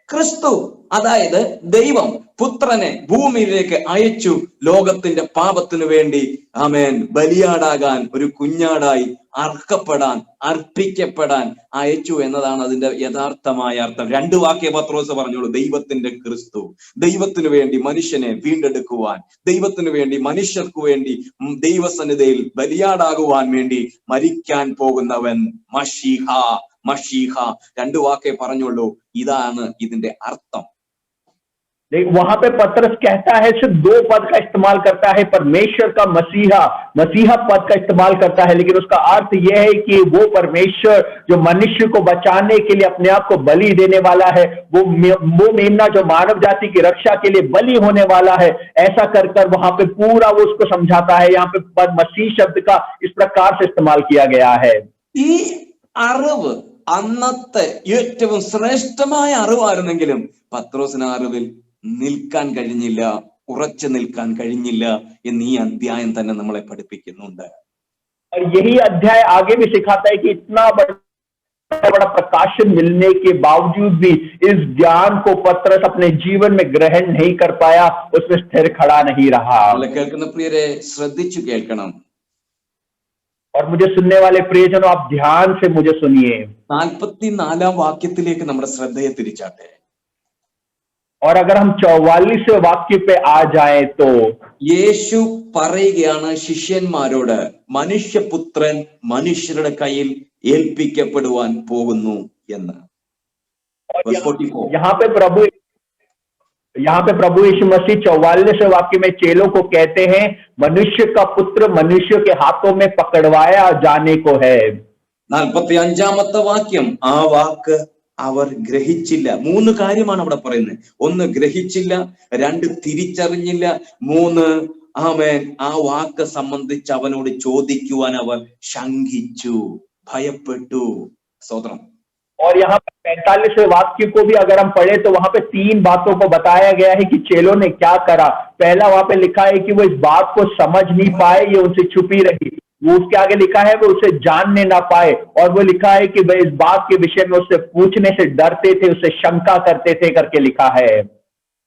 ക്രിസ്തു അതായത് ദൈവം പുത്രനെ ഭൂമിയിലേക്ക് അയച്ചു ലോകത്തിന്റെ പാപത്തിനു വേണ്ടി ആമേൻ ബലിയാടാകാൻ, ഒരു കുഞ്ഞാടായി അർക്കപ്പെടാൻ, അർപ്പിക്കപ്പെടാൻ അയച്ചു എന്നതാണ് അതിന്റെ യഥാർത്ഥമായ അർത്ഥം। രണ്ടു വാക്യ പത്രോസ് പറഞ്ഞോളൂ, ദൈവത്തിന്റെ ക്രിസ്തു, ദൈവത്തിനു വേണ്ടി മനുഷ്യനെ വീണ്ടെടുക്കുവാൻ, ദൈവത്തിനു വേണ്ടി മനുഷ്യർക്കു വേണ്ടി ദൈവസന്നിധിയിൽ ബലിയാടാകുവാൻ വേണ്ടി മരിക്കാൻ പോകുന്നവൻ മശീഹ, മശീഹ, രണ്ടു വാക്കേ പറഞ്ഞുള്ളൂ, ഇതാണ് ഇതിന്റെ അർത്ഥം। वहां पे पतरस कहता है, सिर्फ दो पद का इस्तेमाल करता है, परमेश्वर का मसीहा, मसीहा पद का इस्तेमाल करता है, लेकिन उसका अर्थ यह है कि वो परमेश्वर जो मनुष्य को बचाने के लिए अपने आप को बलि देने वाला है, वो मेमना जो मानव जाति की रक्षा के लिए बलि होने वाला है, ऐसा कर कर वहां पे पूरा वो उसको समझाता है। यहाँ पे मसीह शब्द का इस प्रकार से इस्तेमाल किया गया है। ഈ അറിവ് അന്നത്തെ ഏറ്റവും ശ്രേഷ്ഠമായ അറിവായിരുന്നെങ്കിലും പത്രോസിന് അറിവിൽ നിൽക്കാൻ കഴിഞ്ഞില്ല, ഉറച്ചു നിൽക്കാൻ കഴിഞ്ഞില്ല എന്ന് ഈ അധ്യായം തന്നെ നമ്മളെ പഠിപ്പിക്കുന്നുണ്ട്। और यही अध्याय आगे भी सिखाता है कि इतना बड़ा प्रकाशन मिलने के बावजूद भी इस ज्ञान को पतरस अपने जीवन में ग्रहण नहीं कर पाया, उसमें स्थिर खड़ा नहीं रहा। കേൾക്കുന്ന പ്രിയരെ ശ്രദ്ധിച്ചു കേൾക്കണം। और मुझे सुनने वाले प्रियजनों, आप ध्यान से मुझे सुनिए। 44 വാക്യത്തിലേക്ക് നമ്മുടെ ശ്രദ്ധയെ തിരിച്ചാട്ടെ। और अगर हम 44वें वाक्य पे आ जाएं तो യേശു പറയുകയാണ് ശിഷ്യന്മാരോട്, മനുഷ്യപുത്രൻ മനുഷ്യരുടെ കയ്യിൽ ഏൽപ്പിക്കപ്പെടുവാൻ പോകുന്നു എന്ന്. यहाँ पे प्रभु यीशु मसीह 44वें वाक्य में चेलों को कहते हैं मनुष्य का पुत्र मनुष्य के हाथों में पकड़वाया जाने को है. 45ാമത്തെ വാക്യം, ആ വാക്ക് അവർ ഗ്രഹിച്ചില്ല. 3 കാര്യമാണ് അവിടെ പറയുന്നത്. 1 ഗ്രഹിച്ചില്ല, 2 തിരിച്ചറിഞ്ഞില്ല, 3 ആമേൻ ആ വാക്ക് സംബന്ധിച്ച് അവനോട് ചോദിക്കുവാൻ അവർ ശങ്കിച്ചു, ഭയപ്പെട്ടു. സ്തോത്രം. और यहाँ पर 45वें वाक्य को भी अगर हम पढ़े तो वहां पे 3 बातों को बताया गया है कि चेलों ने क्या करा. पहला वहां पे लिखा है कि वो इस बात को समझ नहीं पाए, ये उनसे छुपी रही. वो उसके आगे लिखा है वो उसे जानने ना पाए, और वो लिखा है कि वे इस बात के विषय में उससे पूछने से डरते थे, उससे शंका करते थे करके लिखा है.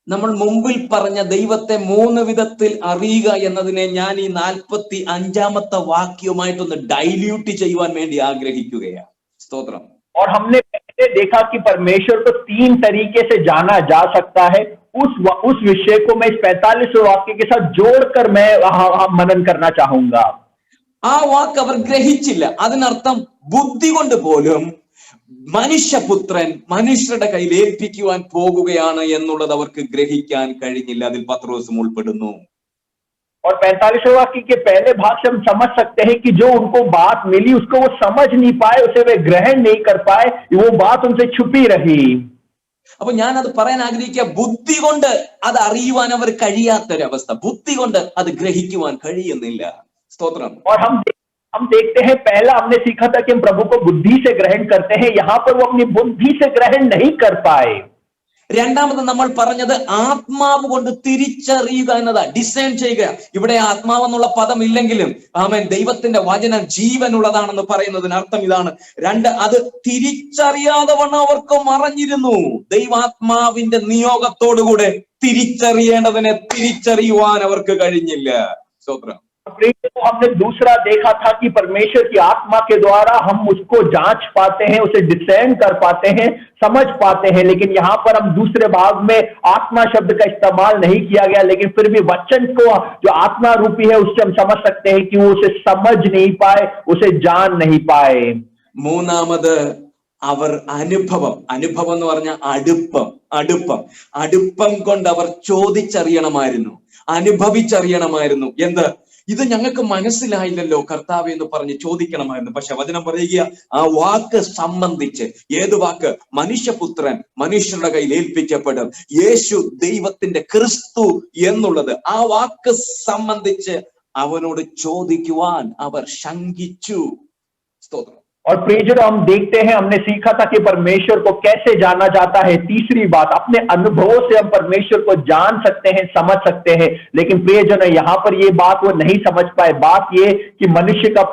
നമ്മൾ മുമ്പിൽ പറഞ്ഞ ദൈവത്തെ 3 വിധത്തിൽ അറിയുക എന്നതിനെ ഞാൻ ഈ 45ാമത്തെ വാക്യവുമായിട്ടൊന്ന് ഡൈല്യൂട്ട് ചെയ്യുവാൻ വേണ്ടി ആഗ്രഹിക്കുകയാണ്. സ്തോത്രം. और हमने पहले देखा कि परमेश्वर को 3 तरीके से जाना जा सकता है. उस विषय को मैं इस 45वें वाक्य के साथ जोड़कर मैं मनन करना चाहूंगा. ആ വാക്ക് അവർ ഗ്രഹിച്ചില്ല. അതിനർത്ഥം ബുദ്ധി കൊണ്ട് പോലും മനുഷ്യപുത്രൻ മനുഷ്യരുടെ കയ്യിൽ ഏൽപ്പിക്കുവാൻ പോകുകയാണ് എന്നുള്ളത് അവർക്ക് ഗ്രഹിക്കാൻ കഴിഞ്ഞില്ല. അതിൽ പത്രോസും ഉൾപ്പെടുന്നു. और 45वें वाक्य के पहले भाग से हम समझ सकते हैं कि जो उनको बात मिली उसको वो समझ नहीं पाए, उसे वे ग्रहण नहीं कर पाए, वो बात उनसे छुपी रही. അപ്പൊ ഞാൻ അത് പറയാൻ ആഗ്രഹിക്കുക, ബുദ്ധി കൊണ്ട് അത് അറിയുവാൻ അവർ കഴിയാത്തൊരവസ്ഥ, ബുദ്ധി കൊണ്ട് അത് ഗ്രഹിക്കുവാൻ കഴിയുന്നില്ല. സ്തോത്രം. और हम देखते हैं, पहला हमने सीखा था कि हम प्रभु को बुद्धि से ग्रहण करते हैं. यहाँ पर वो अपनी बुद्धि से ग्रहण नहीं कर पाए. രണ്ടാമത് നമ്മൾ പറഞ്ഞത് ആത്മാവ് കൊണ്ട് തിരിച്ചറിയുക എന്നതാ, ഡിസൈൻ ചെയ്യുക. ഇവിടെ ആത്മാവ് എന്നുള്ള പദം ഇല്ലെങ്കിലും ആമേൻ ദൈവത്തിന്റെ വചനം ജീവനുള്ളതാണെന്ന് പറയുന്നതിന് അർത്ഥം ഇതാണ്. 2, അത് തിരിച്ചറിയാതെ വണ്ണം അവർക്ക് മറഞ്ഞിരുന്നു. ദൈവാത്മാവിന്റെ നിയോഗത്തോടുകൂടെ തിരിച്ചറിയേണ്ടതിനെ തിരിച്ചറിയുവാൻ അവർക്ക് കഴിഞ്ഞില്ല. സ്തോത്രം. हमने दूसरा देखा था कि परमेश्वर की आत्मा के द्वारा हम उसको जांच पाते हैं, उसे डिसेंड कर पाते हैं, समझ पाते हैं. लेकिन यहाँ पर हम दूसरे भाग में आत्मा शब्द का इस्तेमाल नहीं किया गया, लेकिन फिर भी वचन को जो आत्मा रूपी है उससे हम समझ सकते हैं कि वो उसे समझ नहीं पाए, उसे जान नहीं पाए. മൂന്നാമത് അവർ അനുഭവം എന്ന് പറഞ്ഞ അടുപ്പം കൊണ്ട് അവർ ചോദിച്ചറിയണമായിരുന്നു, അനുഭവിച്ചറിയണമായിരുന്നു. എന്ത്? ഇത് ഞങ്ങൾക്ക് മനസ്സിലായില്ലല്ലോ കർത്താവേ എന്ന് പറഞ്ഞ് ചോദിക്കണമായിരുന്നു. പക്ഷെ വചനം പറയുക, ആ വാക്ക് സംബന്ധിച്ച്, ഏത് വാക്ക്? മനുഷ്യപുത്രൻ മനുഷ്യരുടെ കയ്യിൽ ഏൽപ്പിക്കപ്പെടും, യേശു ദൈവത്തിന്റെ ക്രിസ്തു എന്നുള്ളത്, ആ വാക്ക് സംബന്ധിച്ച് അവനോട് ചോദിക്കുവാൻ അവർ ശങ്കിച്ചു. സ്തോത്രം. और प्रियजन हम देखते हैं, हमने सीखा था कि परमेश्वर को कैसे जाना जाता है. तीसरी बात, अपने अनुभवों से हम परमेश्वर को जान सकते हैं, समझ सकते हैं. लेकिन प्रियजन यहाँ पर ये बात वो नहीं समझ पाए. बात ये कि मनुष्य का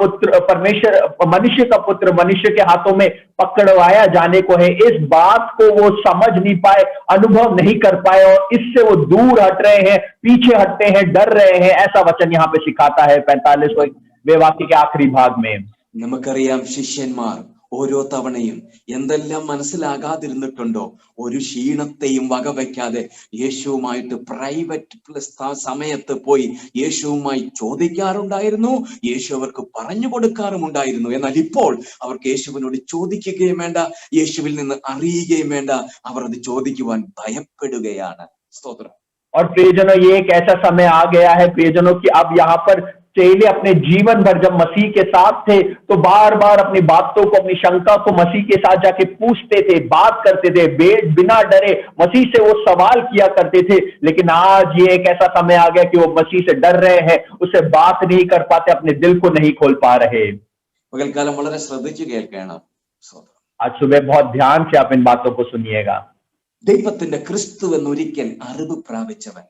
पुत्र मनुष्य के हाथों में पकड़वाया जाने को है, इस बात को वो समझ नहीं पाए, अनुभव नहीं कर पाए, और इससे वो दूर हट रहे हैं, पीछे हटते हैं, डर रहे हैं. ऐसा वचन यहाँ पे सिखाता है 45वें वाक्य के आखिरी भाग में. നമുക്കറിയാം, ശിഷ്യന്മാർ ഓരോ തവണയും എന്തെല്ലാം മനസ്സിലാകാതിരുന്നിട്ടുണ്ടോ ഒരു ക്ഷീണത്തെയും വകവയ്ക്കാതെ യേശുവുമായിട്ട് പ്രൈവറ്റ് സമയത്ത് പോയി യേശുവുമായി ചോദിക്കാറുണ്ടായിരുന്നു, യേശു അവർക്ക് പറഞ്ഞു കൊടുക്കാറുമുണ്ടായിരുന്നു. എന്നാൽ ഇപ്പോൾ അവർക്ക് യേശുവിനോട് ചോദിക്കുകയും വേണ്ട, യേശുവിൽ നിന്ന് അറിയുകയും വേണ്ട, അവർ അത് ചോദിക്കുവാൻ ഭയപ്പെടുകയാണ്. സ്തോത്രം. और प्रियजनों, ये एक ऐसा समय आ गया है प्रियजनों कि अब यहाँ पर चेले अपने जीवन भर जब मसीह के साथ थे तो बार बार अपनी बातों को, अपनी शंका को मसीह के साथ जाके पूछते थे, बात करते थे, बिना डरे मसीह से वो सवाल किया करते थे. लेकिन आज ये एक ऐसा समय आ गया कि वो मसीह से डर रहे हैं, उससे बात नहीं कर पाते, अपने दिल को नहीं खोल पा रहे. പകൽക്കാലം വളരെ ശ്രദ്ധിച്ചു കേൾക്കണം. आज सुबह बहुत ध्यान से आप इन बातों को सुनिएगा. ദൈവത്തിന്റെ ക്രിസ്തു എന്നൊരിക്കൽ അറിവ് പ്രാപിച്ചവൻ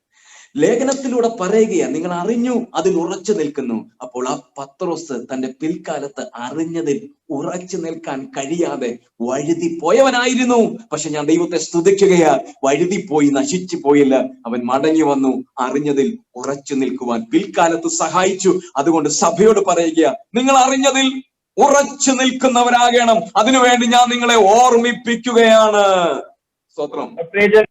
ലേഖനത്തിലൂടെ പറയുകയാണ്, നിങ്ങൾ അറിഞ്ഞു, അതിൽ ഉറച്ചു നിൽക്കുന്നു. അപ്പോൾ ആ പത്രോസ് തന്റെ പിൽക്കാലത്ത് അറിഞ്ഞതിൽ ഉറച്ചു നിൽക്കാൻ കഴിയാതെ വഴുതി പോയവനായിരുന്നു. പക്ഷെ ഞാൻ ദൈവത്തെ സ്തുതിക്കുകയാ, വഴുതി പോയി, നശിച്ചു പോയില്ല. അവൻ മടങ്ങി വന്നു, അറിഞ്ഞതിൽ ഉറച്ചു നിൽക്കുവാൻ പിൽക്കാലത്ത് സഹായിച്ചു. അതുകൊണ്ട് സഭയോട് പറയുക, നിങ്ങൾ അറിഞ്ഞതിൽ ഉറച്ചു നിൽക്കുന്നവരാകണം. അതിനുവേണ്ടി ഞാൻ നിങ്ങളെ ഓർമ്മിപ്പിക്കുകയാണ്. प्रेजर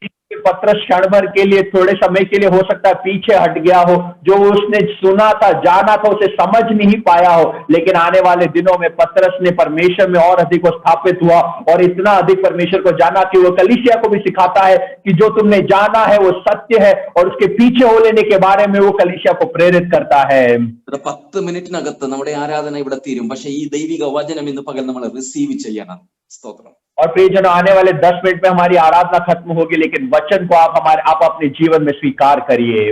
पतरस क्षण भर के लिए, थोड़े समय के लिए हो सकता है पीछे हट गया हो, जो उसने सुना था, जाना था, उसे समझ नहीं पाया हो, लेकिन आने वाले दिनों में पतरस ने परमेश्वर में और अधिक स्थापित हुआ और इतना अधिक परमेश्वर को जाना कि वो कलीसिया को भी सिखाता है कि जो तुमने जाना है वो सत्य है, और उसके पीछे हो लेने के बारे में वो कलीसिया को प्रेरित करता है। 10 മിനിറ്റിനകത്ത് നമ്മുടെ ആരാധന ഇവിടെ തീരും. പക്ഷെ ഈ ദൈവിക വചനം ഇന്ന് പകൽ നമ്മൾ റിസീവ് ചെയ്യണം. സ്തോത്രം. और प्रियजनों, आने वाले 10 मिनट में हमारी आराधना खत्म होगी, लेकिन वचन को आप अपने जीवन में स्वीकार करिए.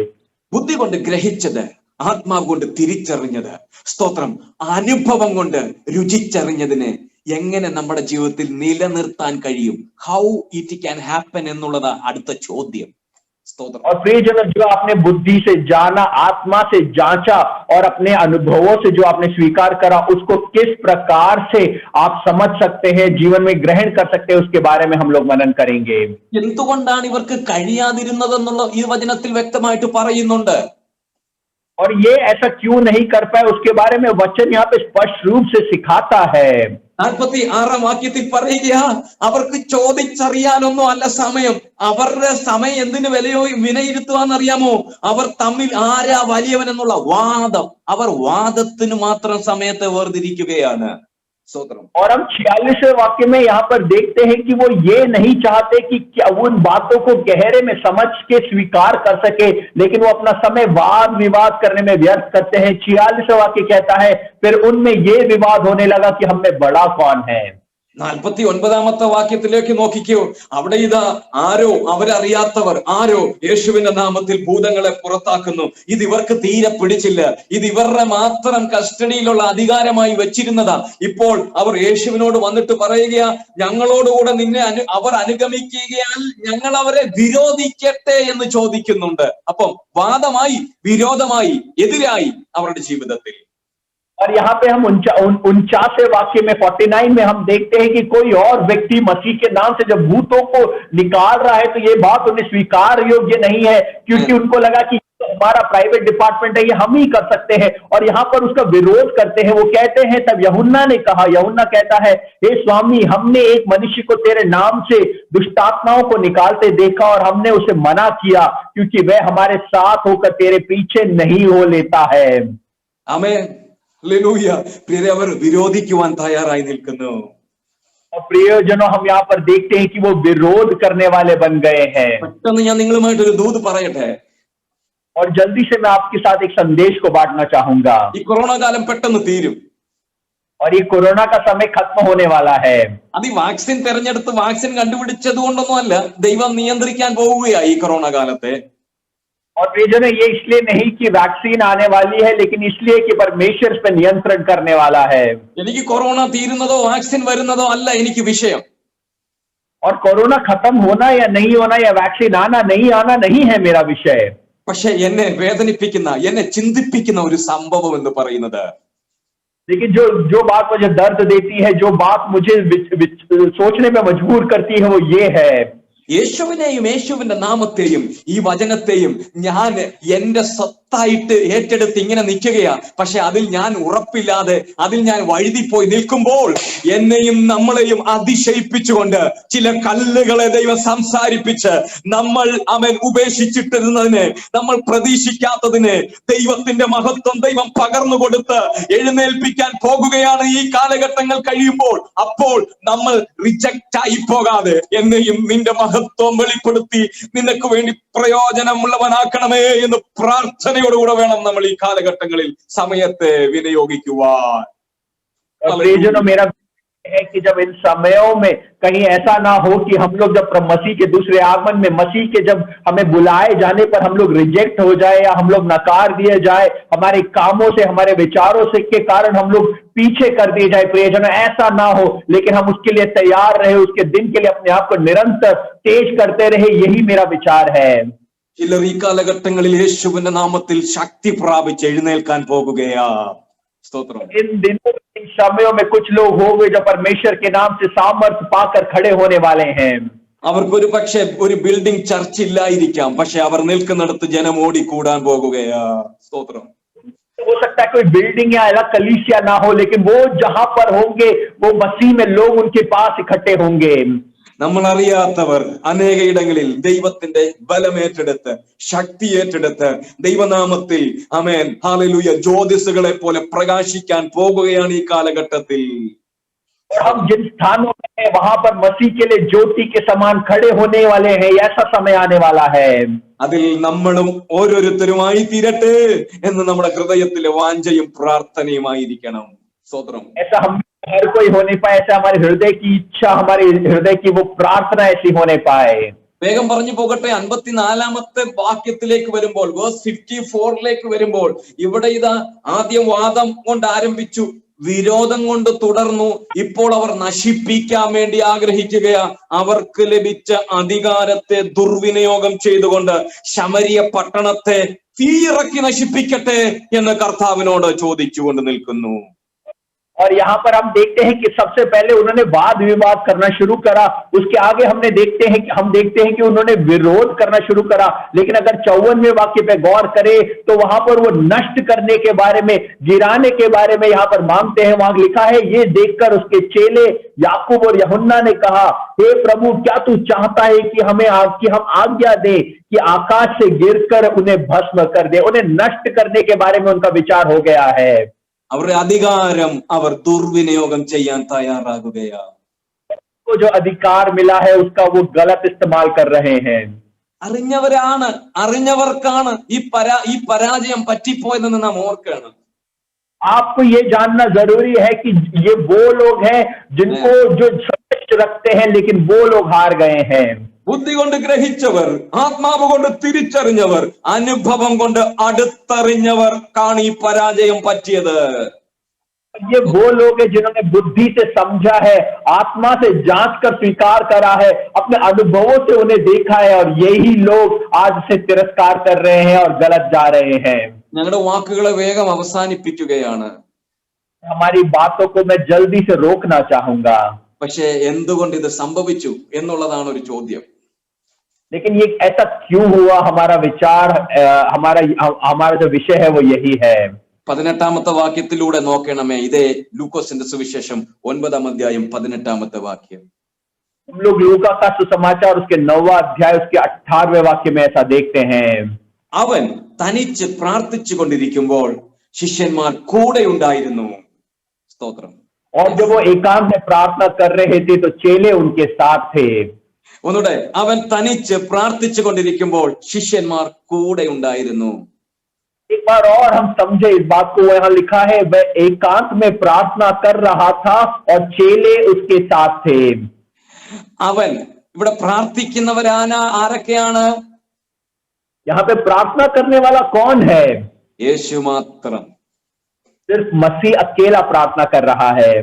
ബുദ്ധി കൊണ്ട് ഗ്രഹിച്ചത്, ആത്മാവ് കൊണ്ട് തിരിച്ചറിഞ്ഞത്, സ്തോത്രം, അനുഭവം കൊണ്ട് രുചിച്ചറിഞ്ഞതിനെ എങ്ങനെ നമ്മുടെ ജീവിതത്തിൽ നിലനിർത്താൻ കഴിയും? ഹൗ ഇറ്റ് ക്യാൻ ഹാപ്പൻ എന്നുള്ളത് അടുത്ത ചോദ്യം. और प्रियजनों, जो आपने बुद्धि से जाना, आत्मा से जांचा और अपने अनुभवों से जो आपने स्वीकार करा, उसको किस प्रकार से आप समझ सकते हैं, जीवन में ग्रहण कर सकते हैं, उसके बारे में हम लोग मनन करेंगे. എന്തുകൊണ്ടാണ് ഇവർക്ക് കഴിയാതിരുന്നതെന്നുള്ള ഈ വചനത്തിൽ വ്യക്തമായിട്ട് പറയുന്നുണ്ട്. और ये ऐसा क्यों नहीं कर पाए, उसके बारे में वचन यहाँ पे स्पष्ट रूप से सिखाता है. 46 വാക്യത്തിൽ പറയുക, അവർക്ക് ചോദിച്ചറിയാനൊന്നും അല്ല സമയം. അവരുടെ സമയം എന്തിനു വിലയിരുത്തുവാന്നറിയാമോ? അവർ തമ്മിൽ ആരാ വലിയവൻ എന്നുള്ള വാദം. അവർ വാദത്തിന് മാത്രം സമയത്തെ വേർതിരിക്കുകയാണ്. और हम 46वें वाक्य में यहाँ पर देखते हैं कि वो ये नहीं चाहते कि क्या उन बातों को गहरे में समझ के स्वीकार कर सके, लेकिन वो अपना समय वाद विवाद करने में व्यर्थ करते हैं. 46वां वाक्य कहता है, फिर उनमें ये विवाद होने लगा कि हम में बड़ा कौन है. 49ാമത്തെ വാക്യത്തിലേക്ക് നോക്കിക്കോ. അവിടെ ഇതാ ആരോ, അവരറിയാത്തവർ ആരോ യേശുവിന്റെ നാമത്തിൽ ഭൂതങ്ങളെ പുറത്താക്കുന്നു. ഇത് ഇവർക്ക് തീരെ പിടിച്ചില്ല. ഇത് ഇവരുടെ മാത്രം കസ്റ്റഡിയിലുള്ള അധികാരമായി വെച്ചിരുന്നതാ. ഇപ്പോൾ അവർ യേശുവിനോട് വന്നിട്ട് പറയുക, ഞങ്ങളോടുകൂടെ നിന്നെ അവർ അനുഗമിക്കുകയാൽ ഞങ്ങൾ അവരെ വിരോധിക്കട്ടെ എന്ന് ചോദിക്കുന്നുണ്ട്. അപ്പം വാദമായി, വിരോധമായി, എതിരായി അവരുടെ ജീവിതത്തിൽ. और यहाँ पे हम 49वें वाक्य में 49 में हम देखते हैं कि कोई और व्यक्ति मसीह के नाम से जब भूतों को निकाल रहा है, तो ये बात उन्हें स्वीकार योग्य नहीं है, क्योंकि उनको लगा कि हमारा प्राइवेट डिपार्टमेंट है, ये हम ही कर सकते हैं. और यहाँ पर उसका विरोध करते हैं. वो कहते हैं, तब यूहन्ना ने कहा, यूहन्ना कहता है, हे स्वामी, हमने एक मनुष्य को तेरे नाम से दुष्टात्माओं को निकालते देखा और हमने उसे मना किया, क्योंकि वह हमारे साथ होकर तेरे पीछे नहीं हो लेता है. आमीन. ഹല്ലേലൂയ. പ്രിയരെ, അവർ വിരോധിക്കുവാൻ തയ്യാറായി നിൽക്കുന്നു. और प्रियजनों, हम यहाँ पर देखते हैं कि वो विरोध करने वाले बन गए हैं. പെട്ടെന്ന് ഞാൻ നിങ്ങളുമായിട്ട് ഒരു ദൂത് പറയട്ടെ. और जल्दी से मैं आपके साथ एक संदेश को बांटना चाहूंगा. ഈ കൊറോണ കാലം പെട്ടെന്ന് തീരും. और ये कोरोना का समय खत्म होने वाला है. അത് ഈ വാക്സിൻ തെരഞ്ഞെടുത്ത് വാക്സിൻ കണ്ടുപിടിച്ചത് കൊണ്ടൊന്നും അല്ല, ദൈവം നിയന്ത്രിക്കാൻ പോവുകയായി ഈ കൊറോണ കാലത്തെ. और प्रियजनों, ये इसलिए नहीं कि वैक्सीन आने वाली है, लेकिन इसलिए कि परमेश्वर इस पर नियंत्रण करने वाला है. എനിക്ക് കൊറോണ തീരുന്നതോ വാക്സിൻ വരുന്നതോ അല്ല എനിക്ക് വിഷയം. और कोरोना खत्म होना या नहीं होना, या वैक्सीन आना नहीं आना नहीं है मेरा विषय. പക്ഷെ എന്നെ വേദനിപ്പിക്കുന്ന, എന്നെ ചിന്തിപ്പിക്കുന്ന ഒരു സംഭവം എന്ന് പറയുന്നത്, लेकिन जो बात मुझे दर्द देती है, जो बात मुझे सोचने में मजबूर करती है, वो ये है, യേശുവിനെയും യേശുവിന്റെ നാമത്തെയും ഈ വചനത്തെയും ഞാൻ എന്റെ സ്വത്തായിട്ട് ഏറ്റെടുത്ത് ഇങ്ങനെ നിൽക്കുകയാ. പക്ഷെ അതിൽ ഞാൻ ഉറപ്പില്ലാതെ, അതിൽ ഞാൻ വഴുതിപ്പോയി നിൽക്കുമ്പോൾ എന്നെയും നമ്മളെയും അതിശയിപ്പിച്ചുകൊണ്ട് ചില കല്ലുകളെ ദൈവം സംസാരിപ്പിച്ച് നമ്മൾ അവൻ ഉപേക്ഷിച്ചിട്ടിരുന്നതിനെ, നമ്മൾ പ്രതീക്ഷിക്കാത്തതിനെ ദൈവത്തിന്റെ മഹത്വം ദൈവം പകർന്നു കൊടുത്ത് എഴുന്നേൽപ്പിക്കാൻ പോകുകയാണ് ഈ കാലഘട്ടങ്ങൾ കഴിയുമ്പോൾ. അപ്പോൾ നമ്മൾ റിജക്റ്റ് ആയി പോകാതെ എന്നെയും നിന്റെ മഹത്വം വെളിപ്പെടുത്തി നിനക്ക് വേണ്ടി പ്രയോജനമുള്ളവനാക്കണമേ എന്ന് പ്രാർത്ഥനയോടുകൂടെ വേണം നമ്മൾ ഈ കാലഘട്ടങ്ങളിൽ സമയത്തെ വിനിയോഗിക്കുവാൻ. मेरा है कि जब इन समयों में कहीं ऐसा ना हो कि हम लोग जब मसीह के दूसरे आगमन में, मसीह के जब हमें बुलाए जाने पर हम लोग रिजेक्ट हो जाए या हम लोग नकार दिए जाए, हमारे कामों से, हमारे विचारों से के कारण हम लोग पीछे कर दिए जाए. प्रियजनों, ऐसा ना हो, लेकिन हम उसके लिए तैयार रहे, उसके दिन के लिए अपने आप को निरंतर तेज करते रहे. यही मेरा विचार है. ചിലർ ഈ കാലഘട്ടങ്ങളിൽ യേശുവിന്റെ നാമത്തിൽ ശക്തി പ്രാപിച്ച് എഴുന്നേൽക്കാൻ പോകുകയാ. സ്തോത്രം. इन दिनों, इन समयों में कुछ लोग होंगे जो परमेश्वर के नाम से सामर्थ्य पाकर खड़े होने वाले हैं. അവർക്കൊരു പക്ഷേ ഒരു ബിൽഡിംഗ് ചർച്ച് ഇല്ലായിരിക്കാം, പക്ഷെ അവർ നിൽക്കുന്നിടത്ത് ജനം ഓടിക്കൂടാൻ പോകുകയാ. സ്തോത്രം. हो सकता है कोई बिल्डिंग या अलग कलीसिया ना हो, लेकिन वो जहां पर होंगे वो मसीह में लोग उनके पास इकट्ठे होंगे. നമ്മൾ അറിയാത്തവർ അനേക ഇടങ്ങളിൽ ദൈവത്തിന്റെ ബലമേറ്റെടുത്ത് ശക്തി ഏറ്റെടുത്ത് ദൈവനാമത്തിൽ ആമേൻ ഹല്ലേലൂയ ജ്യോതിസുകളെ പോലെ പ്രകാശിക്കാൻ പോകുകയാണ് ഈ കാലഘട്ടത്തിൽ. हम जिन स्थानों में हैं वहां पर मसीह के लिए ज्योति के समान खड़े होने वाले हैं. ऐसा समय आने वाला है. അതിൽ നമ്മളും ഓരോരുത്തരുമായി തീരട്ടെ എന്ന് നമ്മുടെ ഹൃദയത്തിലെ വാഞ്ചയും പ്രാർത്ഥനയുമായിരിക്കണം. സ്തോത്രം. ऐसा हम हर कोई हो नहीं पाए. ऐसा हमारे हृदय की इच्छा, हमारे हृदय की वो प्रार्थना ऐसी होने पाए. വേഗം പറഞ്ഞു പോകട്ടെ. 54-ാമത്തെ വാക്യത്തിലേക്ക് വരുമ്പോൾ, വേഴ്സ് 54 വരുമ്പോൾ, ഇവിടെ ഇതാ ആദ്യം വാദം കൊണ്ട് ആരംഭിച്ചു, വിരോധം കൊണ്ട് തുടർന്നു, ഇപ്പോൾ അവർ നശിപ്പിക്കാൻ വേണ്ടി ആഗ്രഹിക്കുകയാ. അവർക്ക് ലഭിച്ച അധികാരത്തെ ദുർവിനിയോഗം ചെയ്തുകൊണ്ട് ശമരിയ പട്ടണത്തെ തീയിറക്കി നശിപ്പിക്കട്ടെ എന്ന് കർത്താവിനോട് ചോദിച്ചുകൊണ്ട് നിൽക്കുന്നു. और यहाँ पर हम देखते हैं कि सबसे पहले उन्होंने वाद विवाद करना शुरू करा. उसके आगे हम देखते हैं कि उन्होंने विरोध करना शुरू करा. लेकिन अगर 54वें वाक्य पे गौर करें तो वहां पर वो नष्ट करने के बारे में, गिराने के बारे में यहाँ पर मांगते हैं. वहां लिखा है, ये देखकर उसके चेले याकूब और यूहन्ना ने कहा, हे प्रभु, क्या तू चाहता है कि हम आज्ञा दे कि आकाश से गिरकर उन्हें भस्म कर दे. उन्हें नष्ट करने के बारे में उनका विचार हो गया है. അവരുടെ അധികാരം അവർ ദുർവിനിയോഗം ചെയ്യാൻ തയ്യാറാകുകയാ. को जो अधिकार मिला है उसका वो गलत इस्तेमाल कर रहे हैं. അറിഞ്ഞവർക്കാണ് ഈ പരാജയം പറ്റിപ്പോയതെന്ന് നാം ഓർക്കണം. आपको ये जानना जरूरी है कि ये वो लोग हैं जिनको जो समझ रखते हैं, लेकिन वो लोग हार गए हैं. ബുദ്ധി കൊണ്ട് ഗ്രഹിച്ചവർ, ആത്മാവ് കൊണ്ട് തിരിച്ചറിഞ്ഞവർ, അനുഭവം കൊണ്ട് അടുത്തറിഞ്ഞവർക്കാണ് ഈ പരാജയം പറ്റിയത്. ये वो लोग हैं जिन्होंने बुद्धि से समझा है, आत्मा से जांच कर स्वीकार करा है, अपने अनुभवों से उन्हें देखा है, और यही लोग आज से तिरस्कार कर रहे हैं और गलत जा रहे हैं. ഞങ്ങളുടെ വാക്കുകളെ വേഗം അവസാനിപ്പിക്കുകയാണ്. हमारी बातों को मैं जल्दी से रोकना चाहूंगा. പക്ഷേ എന്തുകൊണ്ട് ഇത് സംഭവിച്ചു എന്നുള്ളതാണ് ഒരു ചോദ്യം. लेकिन ये ऐसा क्यों हुआ, हमारा विचार, हमारा जो विषय है वो यही है. 18-ാമത്തെ വാക്യത്തിലൂടെ നോക്കണമേ. ഇതേ ലൂക്കോസിന്റെ സുവിശേഷം 9-ാം അധ്യായം 18-ാമത്തെ വാക്യം. हम लोग लूका का सुसमाचार उसके 9वां अध्याय उसके 18वें वाक्य में ऐसा देखते हैं. അവൻ തനിച്ച് പ്രാർത്ഥിച്ചു കൊണ്ടിരിക്കുമ്പോൾ ശിഷ്യന്മാർ കൂടെ ഉണ്ടായിരുന്നു. സ്തോത്രം. और जब वो एकांत में प्रार्थना कर रहे थे तो चेले उनके साथ थे. ഒന്നുകൂടെ, അവൻ തനിച്ച് പ്രാർത്ഥിച്ചു കൊണ്ടിരിക്കുമ്പോൾ ശിഷ്യന്മാർ കൂടെ ഉണ്ടായിരുന്നു. एक बार और हम समझे इस बात को. यहाँ लिखा है, वह एकांत में प्रार्थना कर रहा था और चेले उसके साथ थे. അവൻ, ഇവിടെ ആരൊക്കെയാണ്? यहाँ पे प्रार्थना करने वाला कौन है? യേശു മാത്രം. सिर्फ मसीह अकेला प्रार्थना कर रहा है.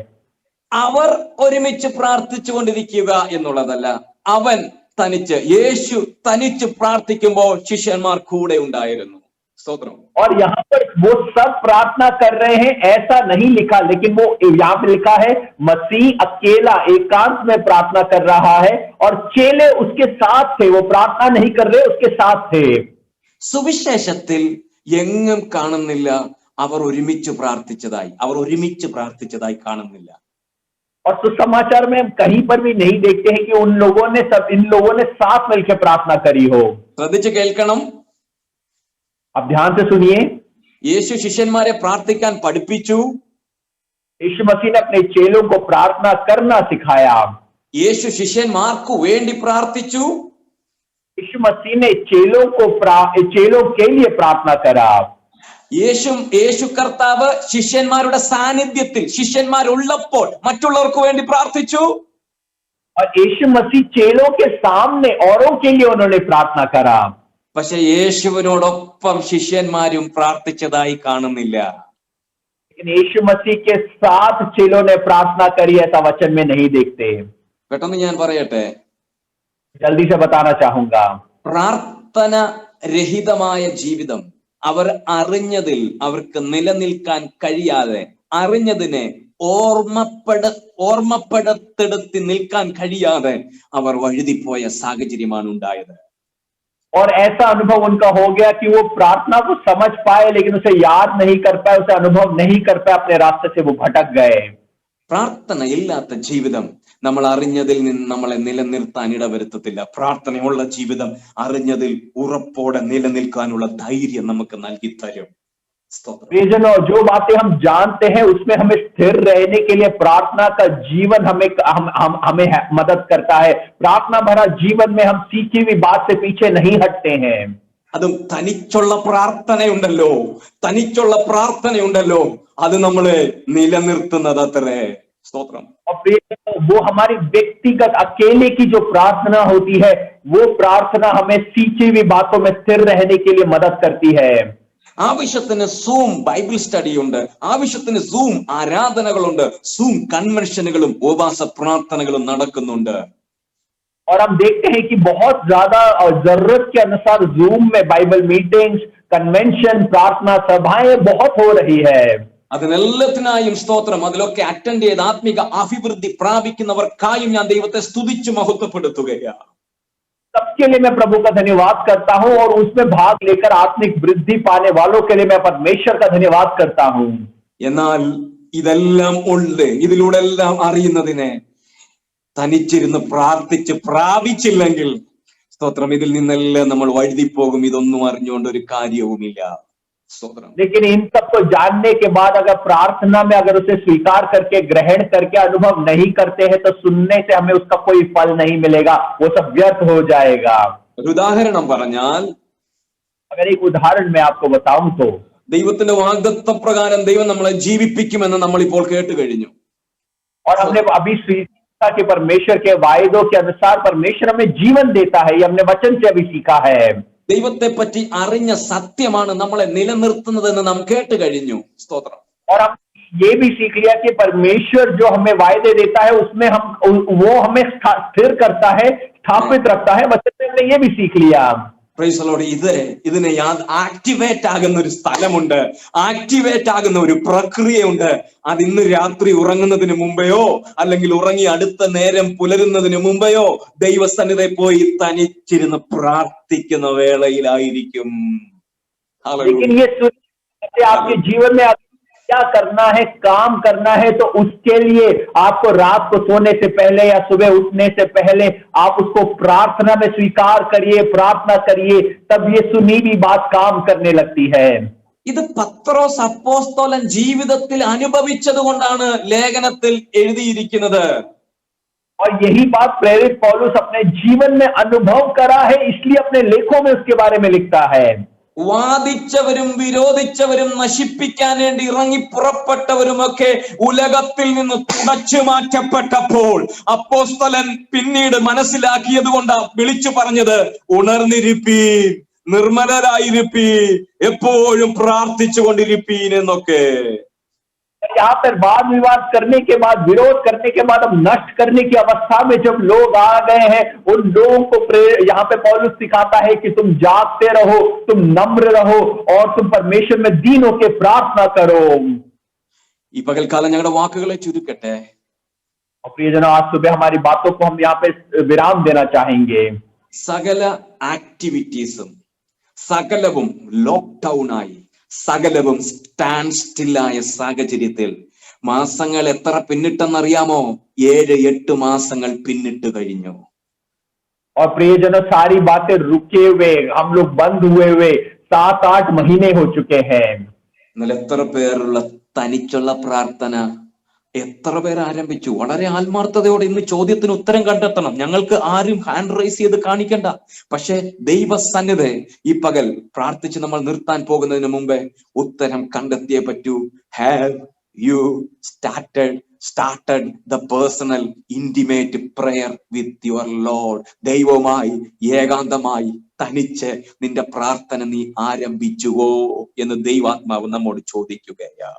അവർ ഒരുമിച്ച് പ്രാർത്ഥിച്ചു കൊണ്ടിരിക്കുക എന്നുള്ളതല്ല, അവൻ തനിച്ച്, യേശു തനിച്ച് പ്രാർത്ഥിക്കുമ്പോൾ ശിഷ്യന്മാർ കൂടെ ഉണ്ടായിരുന്നു. സ്തോത്രം. और यहाँ पर वो सब प्रार्थना कर रहे हैं ऐसा नहीं लिखा, लेकिन वो यहाँ पे लिखा है मसीह अकेला एकांत में प्रार्थना कर रहा है और चेले उसके साथ थे. वो प्रार्थना नहीं कर रहे, उसके साथ थे. സുവിശേഷത്തിൽ എങ്ങും കാണുന്നില്ല അവർ ഒരുമിച്ച് പ്രാർത്ഥിച്ചതായി കാണുന്നില്ല. और सुसमाचार में हम कहीं पर भी नहीं देखते हैं कि इन लोगों ने साथ मिलकर प्रार्थना करी हो. ശ്രദ്ധിച്ച് കേൾക്കണം. अब ध्यान से सुनिए. യേശു ശിഷ്യന്മാരെ പ്രാർത്ഥിക്കാൻ പഠിപ്പിച്ചു. यीशु मसीह ने अपने चेलों को प्रार्थना करना सिखाया. യേശു ശിഷ്യന്മാർക്ക് വേണ്ടി പ്രാർത്ഥിച്ചു. यीशु मसीह ने चेलों के लिए प्रार्थना करा. യേശു കർത്താവ് ശിഷ്യന്മാരുടെ സാന്നിധ്യത്തിൽ, ശിഷ്യന്മാരുള്ളപ്പോൾ മറ്റുള്ളവർക്ക് വേണ്ടി പ്രാർത്ഥിച്ചു. और यीशु मसीह चेलों के सामने औरों के लिए उन्होंने प्रार्थना करा. പക്ഷെ യേശുവിനോടൊപ്പം ശിഷ്യന്മാരും പ്രാർത്ഥിച്ചതായി കാണുന്നില്ല. लेकिन यीशु मसीह के साथ चेलों ने प्रार्थना करी ऐसा वचन में नहीं देखते. പെട്ടെന്ന് ഞാൻ പറയട്ടെ, जल्दी से बताना चाहूंगा. പ്രാർത്ഥന രഹിതമായ ജീവിതം, അവർ അറിഞ്ഞതിൽ അവർക്ക് നിലനിൽക്കാൻ കഴിയാതെ, അറിഞ്ഞതിനെ ഓർമ്മപ്പെടുത്തി നിൽക്കാൻ കഴിയാതെ അവർ വഴുതിപ്പോയ സാഹചര്യമാണ് ഉണ്ടായത്. और ऐसा अनुभव उनका हो गया कि वो प्रार्थना को समझ पाए लेकिन उसे याद नहीं कर पाए, उसे अनुभव नहीं कर पाए, अपने रास्ते से वो भटक गए. പ്രാർത്ഥനയില്ലാത്ത ജീവിതം നമ്മൾ അറിഞ്ഞതിൽ നിന്ന് നമ്മളെ നിലനിർത്താൻ ഇടവരുത്തത്തില്ല. പ്രാർത്ഥനയുള്ള ജീവിതം അറിഞ്ഞതിൽ ഉറപ്പോടെ നിലനിൽക്കാനുള്ള ധൈര്യം നമുക്ക് നൽകി തരും. प्रियजनों, जो बातें हम जानते हैं उसमें हमें स्थिर रहने के लिए प्रार्थना का जीवन हमें मदद करता है. प्रार्थना भरा जीवन में हम सीखी हुई बात से पीछे नहीं हटते हैं. അതും തനിച്ചുള്ള പ്രാർത്ഥനയുണ്ടല്ലോ, അത് നമ്മളെ നിലനിർത്തുന്നത് അത്രേ. സ്തോത്രം. और वो हमारी व्यक्तिगत अकेले की जो प्रार्थना होती है, वो प्रार्थना हमें सीखी हुई बातों में स्थिर रहने के लिए मदद करती है. ആവശ്യത്തിന് സൂം ബൈബിൾ സ്റ്റഡി ഉണ്ട്, ആവശ്യത്തിന് സൂം ആരാധനകളുണ്ട്, സൂം കൺവെൻഷനുകളും ഉപവാസ പ്രാർത്ഥനകളും നടക്കുന്നുണ്ട്. और हम देखते हैं कि बहुत ज्यादा जरूरत के अनुसार जूम में बाइबल मीटिंग्स, कन्वेंशन, प्रार्थना सभाएं बहुत हो रही है. അതിനെല്ലാത്തിനായും സ്തോത്രം. അതിലൊക്കെ അറ്റൻഡ് ചെയ്ത് ആത്മിക അഭിവൃദ്ധി പ്രാപിക്കുന്നവർക്കായും ഞാൻ ദൈവത്തെ സ്തുതിച്ചു മഹത്വപ്പെടുത്തുകയാണ്. सबके लिए मैं प्रभु का धन्यवाद करता हूं और उसमें भाग लेकर आत्मिक वृद्धि पाने वालों के लिए मैं परमेश्वर का धन्यवाद करता हूं. എന്നാൽ ഇതെല്ലാം ഉണ്ട്, ഇതിലൂടെ എല്ലാം അറിയുന്നതിനെ തനിച്ചിരുന്ന് പ്രാർത്ഥിച്ച് പ്രാപിച്ചില്ലെങ്കിൽ സ്തോത്രം ഇതിൽ നിന്നെല്ലാം നമ്മൾ വഴുതി പോകും. ഇതൊന്നും അറിഞ്ഞുകൊണ്ട് ഒരു കാര്യവുമില്ല. लेकिन इन सबको जानने के बाद अगर प्रार्थना में अगर उसे स्वीकार करके ग्रहण करके अनुभव नहीं करते हैं तो सुनने से हमें उसका कोई फल नहीं मिलेगा, वो सब व्यर्थ हो जाएगा. ഉദാഹരണം പറഞ്ഞാൽ, अगर एक उदाहरण मैं आपको बताऊं तो ദൈവത്തിന്റെ വാഗ്ദത്ത പ്രകാരം ദൈവം നമ്മളെ ജീവിപ്പിക്കുമെന്ന് നമ്മൾ ഇപ്പോൾ കേട്ട് കഴിഞ്ഞു. और हमने अभी सीखा कि परमेश्वर के वायदों के अनुसार परमेश्वर हमें जीवन देता है, ये हमने वचन से अभी सीखा है. ദൈവത്തെ പറ്റി അറിഞ്ഞ സത്യമാണ് നമ്മളെ നിലനിർത്തുന്നതെന്ന് നാം കേട്ട് കഴിഞ്ഞു. സ്തോത്രം. और हम ये भी सीख लिया कि परमेश्वर जो हमें वायदे देता है उसमें वो हमें स्थिर करता है, स्थापित रखता है. वचन में हमने ये भी सीख लिया. Price the Lord. ഇതിനെ ആക്ടിവേറ്റ് ആകുന്ന ഒരു സ്ഥലമുണ്ട്, ആക്ടിവേറ്റ് ആകുന്ന ഒരു പ്രക്രിയയുണ്ട്. അത് ഇന്ന് രാത്രി ഉറങ്ങുന്നതിന് മുമ്പെയോ അല്ലെങ്കിൽ ഉറങ്ങി അടുത്ത നേരം പുലരുന്നതിന് മുമ്പെയോ ദൈവസന്നിധിയിൽ പോയി തനിച്ചിരുന്ന് പ്രാർത്ഥിക്കുന്ന വേളയിലായിരിക്കും. आपके जीवन में क्या करना है, काम करना है, तो उसके लिए आपको रात को सोने से पहले या सुबह उठने से पहले आप उसको प्रार्थना में स्वीकार करिए, प्रार्थना करिए, तब ये सुनी भी बात काम करने लगती है. ഇത് പത്രോസ് അപ്പോസ്തലൻ ജീവിതത്തിൽ അനുഭവിച്ചത് കൊണ്ടാണ് ലേഖനത്തിൽ എഴുതിയിരിക്കുന്നത്. और यही बात प्रेरित पौलुस अपने जीवन में अनुभव करा है, इसलिए अपने लेखों में उसके बारे में लिखता है. വാദിച്ചവരും വിരോധിച്ചവരും നശിപ്പിക്കാൻ വേണ്ടി ഇറങ്ങി പുറപ്പെട്ടവരുമൊക്കെ ഉലകത്തിൽ നിന്ന് തുടച്ചു മാറ്റപ്പെട്ടപ്പോൾ അപ്പോസ്തലൻ പിന്നീട് മനസ്സിലാക്കിയത് കൊണ്ട് വിളിച്ചു പറഞ്ഞത്, ഉണർന്നിരിപ്പീൻ, നിർമ്മലരായിരിപ്പീൻ, എപ്പോഴും പ്രാർത്ഥിച്ചു കൊണ്ടിരിപ്പീൻ എന്നൊക്കെ. यहाँ पर वाद विवाद करने के बाद, विरोध करने के बाद, अब नष्ट करने की अवस्था में जब लोग आ गए हैं, उन लोगों को यहाँ पे पौलुस सिखाता है कि तुम जागते रहो, तुम नम्र रहो और तुम परमेश्वर में दीन होकर प्रार्थना करो. ഈ പകൽക്കാലം ഞങ്ങളുടെ വാക്കുകളെ ചുരുക്കട്ടെ. और प्रियजनों, आज सुबह हमारी बातों को हम यहाँ पे विराम देना चाहेंगे. സകല ആക്ടിവിറ്റീസും സകലവും ലോക്ക്ഡൌൺ ആയി, സകലവും സ്റ്റാൻഡ് സ്റ്റില്ലായ സാഹചര്യത്തിൽ മാസങ്ങൾ എത്ര പിന്നിട്ടെന്നറിയാമോ? 7-8 മാസങ്ങൾ പിന്നിട്ട് കഴിഞ്ഞു. और प्रियजनों, सारी बातें रुके हुए, हम लोग बंद हुए 7-8 महीने हो चुके हैं. എന്നാൽ എത്ര പേരുള്ള തനിച്ചുള്ള പ്രാർത്ഥന എത്ര പേർ ആരംഭിച്ചു? വളരെ ആത്മാർത്ഥതയോടെ ഇന്ന് ചോദ്യത്തിന് ഉത്തരം കണ്ടെത്തണം. ഞങ്ങൾക്ക് ആരും ഹാൻഡ് റൈസ് ചെയ്ത് കാണിക്കണ്ട. പക്ഷെ ദൈവസന്നിധി ഈ പകൽ പ്രാർത്ഥിച്ച് നമ്മൾ നിർത്താൻ പോകുന്നതിന് മുമ്പേ ഉത്തരം കണ്ടെത്തിയേ പറ്റൂ. Have you started the personal intimate prayer with your Lord? ദൈവവുമായി ഏകാന്തമായി തനിച്ച് നിന്റെ പ്രാർത്ഥന നീ ആരംഭിച്ചുവോ എന്ന് ദൈവാത്മാവ് നമ്മോട് ചോദിക്കുകയാ.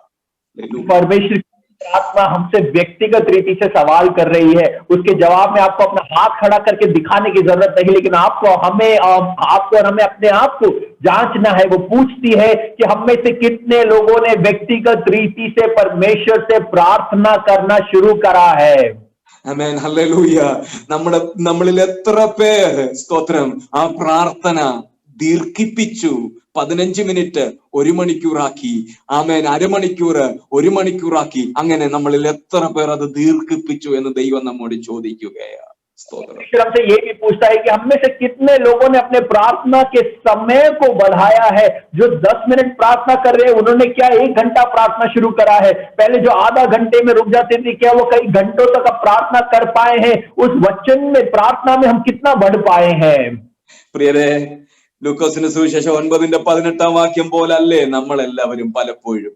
परमेश्वर आत्मा हमसे व्यक्तिगत रीति से सवाल कर रही है. उसके जवाब में आपको अपना हाथ खड़ा करके दिखाने की जरूरत नहीं, लेकिन आपको और हमें अपने आप को जांचना है. वो पूछती है कि हम में से कितने लोगों ने व्यक्तिगत रीति से परमेश्वर से प्रार्थना करना शुरू करा है. ആമേൻ, ഹല്ലേലൂയ. നമ്മളിൽ എത്ര പേർ സ്തോത്രം ആ പ്രാർത്ഥന ദീർഘിപ്പിച്ചു. 15 മിനിറ്റ് 1 മണിക്കൂറാക്കി. ആമേൻ. അരമണിക്കൂർ 1 മണിക്കൂറാക്കി. അങ്ങനെ നമ്മളിൽ എത്ര പേർ അത് ദീർഘിപ്പിച്ചു എന്ന് ദൈവം നമ്മോട് ചോദിക്കുകയാണ്. परमेश्वर हमसे ये भी पूछता है कि हम में से कितने लोगों ने अपने प्रार्थना के समय को बढ़ाया है। जो 10 मिनट प्रार्थना कर रहे हैं उन्होंने क्या 1 घंटा प्रार्थना शुरू करा है। पहले जो आधा घंटे में रुक जाते थे, क्या वो कई घंटों तक अब प्रार्थना कर पाए हैं। उस वचन में, प्रार्थना में हम कितना बढ़ पाए हैं। പ്രിയരെ, ലൂക്കോസിന്റെ സുവിശേഷം 9:18 വാക്യം പോലല്ലേ നമ്മളെല്ലാവരും പലപ്പോഴും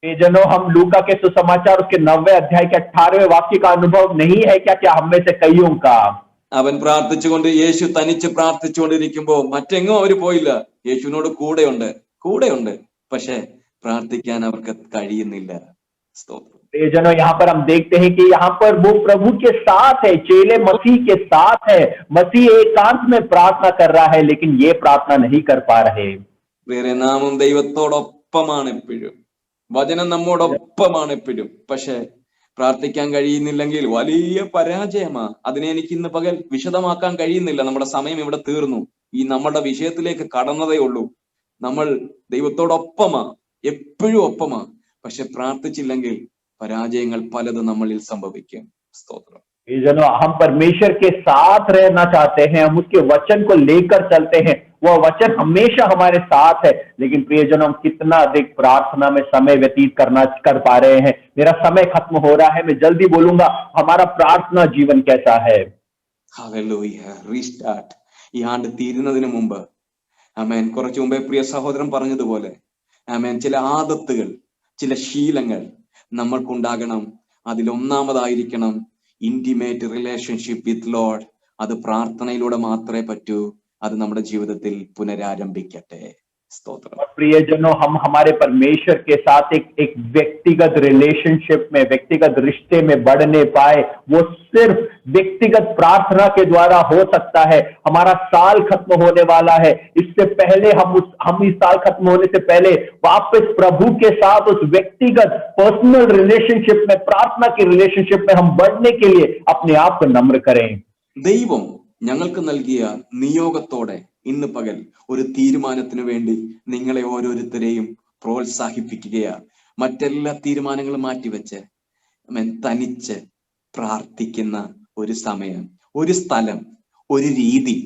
जनों, हम लूका के सुसमाचार उसके 9वें अध्याय के 18वें वाक्य का अनुभव नहीं है क्या? क्या हम में से कईयों का? അവൻ പ്രാർത്ഥിച്ചുകൊണ്ട്, യേശു തനിച്ച് പ്രാർത്ഥിച്ചുകൊണ്ടിരിക്കുമ്പോ മറ്റെങ്ങും അവര് പോയില്ല. യേശുവിനോട് കൂടെയുണ്ട്. പക്ഷെ പ്രാർത്ഥിക്കാൻ അവർക്ക് കഴിയുന്നില്ല. സ്തോത്രം. जनों, यहाँ पर हम देखते हैं कि यहाँ पर वो प्रभु के साथ है, चेले मसीह के साथ है। मसीह एकांत में प्रार्थना कर रहा है, लेकिन ये प्रार्थना नहीं कर पा रहे। വേറെ നാമും ദൈവത്തോടൊപ്പമാണ് എപ്പോഴും. വചനം നമ്മോടൊപ്പമാണ് എപ്പോഴും. പക്ഷെ പ്രാർത്ഥിക്കാൻ കഴിയുന്നില്ലെങ്കിൽ വലിയ പരാജയമാ. അതിനെ എനിക്ക് ഇന്ന് പകൽ വിശദമാക്കാൻ കഴിയുന്നില്ല. നമ്മുടെ സമയം ഇവിടെ തീർന്നു. ഈ നമ്മുടെ വിഷയത്തിലേക്ക് കടന്നതേ ഉള്ളൂ. നമ്മൾ ദൈവത്തോടൊപ്പമാ, എപ്പോഴും ഒപ്പമാ. പക്ഷെ പ്രാർത്ഥിച്ചില്ലെങ്കിൽ പരാജയങ്ങൾ പലതും നമ്മളിൽ സംഭവിക്കും. സ്തോത്രം. जनों, हम परमेश्वर के साथ रहना चाहते हैं, हम उसके वचन को लेकर चलते हैं। वह वचन हमेशा हमारे साथ है, लेकिन प्रियजनों, हम कितना अधिक प्रार्थना में समय व्यतीत कर पा रहे हैं। मेरा समय खत्म हो रहा है, मैं जल्दी बोलूंगा, हमारा प्रार्थना जीवन कैसा है। ഹല്ലേലൂയ. റീസ്റ്റാർട്ട്. ഈ ആണ്ട് തീരുന്നതിന് മുമ്പ്, ആമേൻ, കുറച്ചു മുമ്പേ പ്രിയ സഹോദരൻ പറഞ്ഞതുപോലെ, ആമേൻ, ചില ആദത്തുകൾ, ചില ശീലങ്ങൾ നമ്മൾക്കുണ്ടാകണം. അതിലൊന്നാമതായിരിക്കണം ഇന്റിമേറ്റ് റിലേഷൻഷിപ്പ് വിത്ത് ലോർഡ്. അത് പ്രാർത്ഥനയിലൂടെ മാത്രമേ പറ്റൂ. അത് നമ്മുടെ ജീവിതത്തിൽ പുനരാരംഭിക്കട്ടെ. स्तोत्र। प्रियजनों, हम हमारे परमेश्वर के साथ एक व्यक्तिगत रिलेशनशिप में, व्यक्तिगत रिश्ते में बढ़ने पाए, वो सिर्फ व्यक्तिगत प्रार्थना के द्वारा हो सकता है। हमारा साल खत्म होने वाला है, इससे पहले हम इस साल खत्म होने से पहले वापस प्रभु के साथ उस व्यक्तिगत पर्सनल रिलेशनशिप में, प्रार्थना की रिलेशनशिप में हम बढ़ने के लिए अपने आप को नम्र करें। ദൈവം ഞങ്ങൾക്ക് നൽകിയ നിയോഗത്തോടെ ഇന്ന് പകൽ ഒരു തീരുമാനത്തിനു വേണ്ടി നിങ്ങളെ ഓരോരുത്തരെയും പ്രോത്സാഹിപ്പിക്കുകയാണ്. മറ്റെല്ലാ തീരുമാനങ്ങളും മാറ്റിവെച്ച് തനിച്ച് പ്രാർത്ഥിക്കുന്ന ഒരു സമയം, ഒരു സ്ഥലം, ഒരു രീതി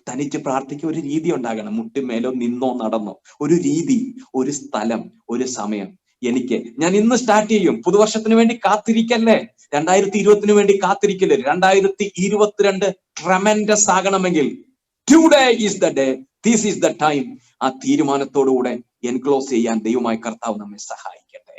തനിച്ച് പ്രാർത്ഥിക്കുക. ഒരു രീതി ഉണ്ടാകണം. മുട്ടുമേലോ നിന്നോ നടന്നോ ഒരു രീതി, ഒരു സ്ഥലം, ഒരു സമയം. ഞാൻ ഇന്ന് സ്റ്റാർട്ട് ചെയ്യും. പുതുവർഷത്തിന് വേണ്ടി കാത്തിരിക്കല്ലേ, 2020 വേണ്ടി കാത്തിരിക്കല്ലേ. 2022 ട്രമെൻഡസ് ആകണമെങ്കിൽ today is the day, this is the time. ആ തീരുമാനത്തോടുകൂടെ എൻക്ലോസ് ചെയ്യാൻ ദൈവമായ കർത്താവ് നമ്മെ സഹായിക്കട്ടെ.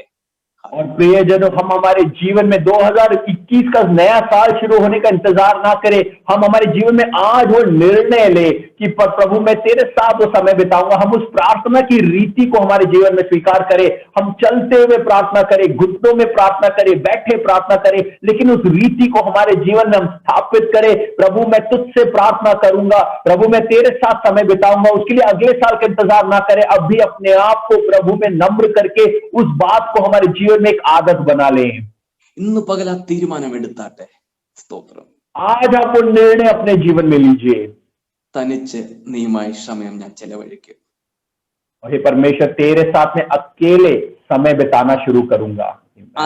और प्रियजनों, हम हमारे जीवन में 2021 का नया साल शुरू होने का इंतजार ना करें। हम हमारे जीवन में आज वो निर्णय ले कि प्रभु मैं तेरे साथ वो समय बिताऊंगा। हम उस प्रार्थना की रीति को हमारे जीवन में स्वीकार करें। हम चलते हुए प्रार्थना करें, घुटनों में प्रार्थना करें, बैठे प्रार्थना करें, लेकिन उस रीति को हमारे जीवन में हम स्थापित करें। प्रभु मैं तुझसे प्रार्थना करूंगा, प्रभु मैं तेरे साथ समय बिताऊंगा। उसके लिए अगले साल का इंतजार ना करें, अभी अपने आप को प्रभु में नम्र करके उस बात को हमारे जीवन में एक आदत बना लें। ഇന്ന് പകൽ ആ തീരുമാനം എടുത്താട്ടെ. സ്തോത്രം. आज आप वो निर्णय अपने जीवन में लीजिए। തനിച്ച് നീയുമായി സമയം ഞാൻ ചെലവഴിക്കും. और हे परमेश्वर, तेरे साथ में अकेले समय बिताना शुरू करूंगा।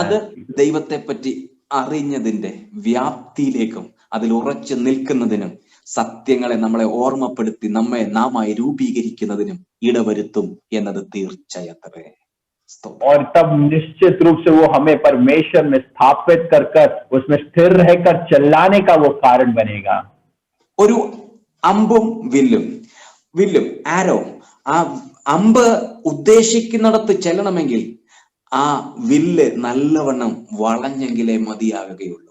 അത് ദൈവത്തെ പറ്റി അറിഞ്ഞതിന്റെ വ്യാപ്തിയിലേക്കും അതിൽ ഉറച്ചു നിൽക്കുന്നതിനും സത്യങ്ങളെ നമ്മളെ ഓർമ്മപ്പെടുത്തി നമ്മെ നാമായി രൂപീകരിക്കുന്നതിനും ഇടവരുത്തും എന്നത് തീർച്ചയത്രേ. और तब निश्चित रूप से वो हमें परमेश्वर में स्थापित कर उसमें स्थिर रहकर चलाने का वो कारण बनेगा। ഒരു അമ്പും വില്ലും ആരോ, ആ അമ്പ് ഉദ്ദേശിക്കുന്നിടത്ത് ചെല്ലണമെങ്കിൽ ആ വില്ല് നല്ലവണ്ണം വളഞ്ഞെങ്കിലേ മതിയാകുകയുള്ളൂ.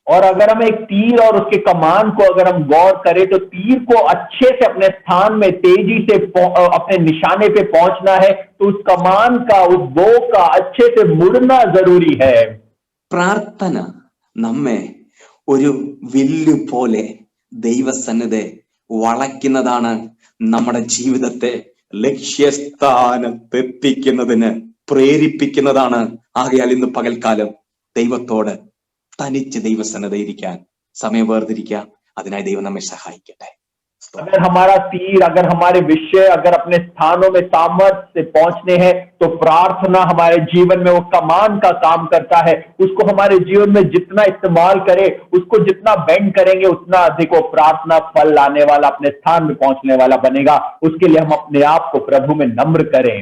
और अगर हम एक तीर और उसके कमान को अगर हम गौर करें तो तीर को अच्छे से अपने स्थान में तेजी से अपने निशाने पे पहुंचना है तो उस कमान का, उस बो का अच्छे से मुड़ना जरूरी है। പ്രാർത്ഥന നമ്മെ ഒരു വില്ല് പോലെ ദൈവസന്നിധി വളയ്ക്കുന്നതാണ്. നമ്മുടെ ജീവിതത്തെ ലക്ഷ്യസ്ഥാനത്തെത്തിക്കുന്നതിന് പ്രേരിപ്പിക്കുന്നതാണ്. ആകയാൽ ഇന്ന് പകൽക്കാലം ദൈവത്തോട് തനിച്ച് ദൈവസന്നിധിയിരിക്കാൻ സമയം വേർതിരിക്കാം. അതിനായി ദൈവം നമ്മെ സഹായിക്കട്ടെ. अगर हमारा तीर, अगर हमारे विषय, अगर अपने स्थानों में सामर्थ्य से पहुंचने हैं, तो प्रार्थना हमारे जीवन में वो कमान का काम करता है। उसको हमारे जीवन में जितना इस्तेमाल करें, उसको जितना बेंड करेंगे, उतना अधिक वो प्रार्थना फल लाने वाला, अपने स्थान में पहुंचने वाला बनेगा। उसके लिए हम अपने आप को प्रभु में नम्र करें।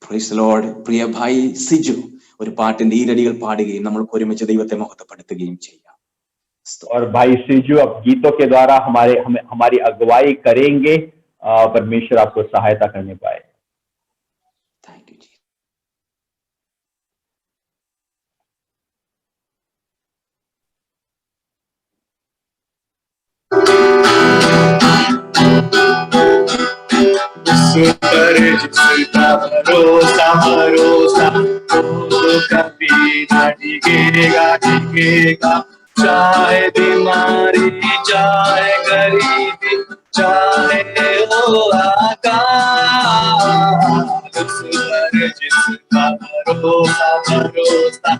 Praise the Lord. പ്രിയ ഭായി സിജു ഒരു പാട്ടിന്റെ ഈരടികൾ പാടുകയും നമ്മൾക്ക് ഒരുമിച്ച് ദൈവത്തെ മഹത്വപ്പെടുത്തുകയും ചെയ്യാം. और भाई सिजू अब गीतों के द्वारा हमारी अगुवाई करेंगे। परमेश्वर आपको सहायता करने पाए। Thank you, Jesus. पर जिसका भरोसा भरोसा वो कभी न डिगेगा डिगेगा। चाहे बीमारी, चाहे गरीबी, चाहे हो आकाश, उस पर जिसका भरोसा भरोसा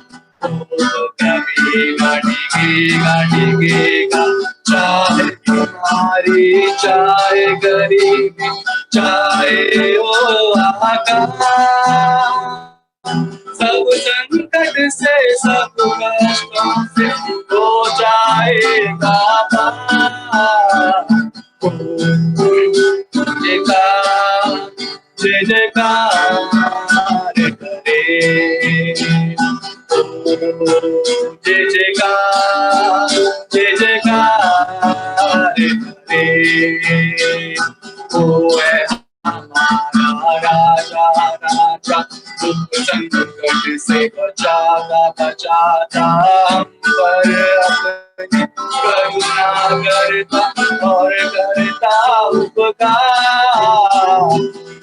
वो कभी न डिगेगा डिगेगा। चाहे बीमारी, चाहे गरीबी, चाहे वो आकाश, सब संकट से, सब कष्टों से हो जाएगा पार। जय जयकार करे, जय जयकार, जय जयकार करे। ओ है हमारा राजा राजा, दुख संकट से बचाता बचाता, हम पर अपनी करुणा करता और करता उपकार।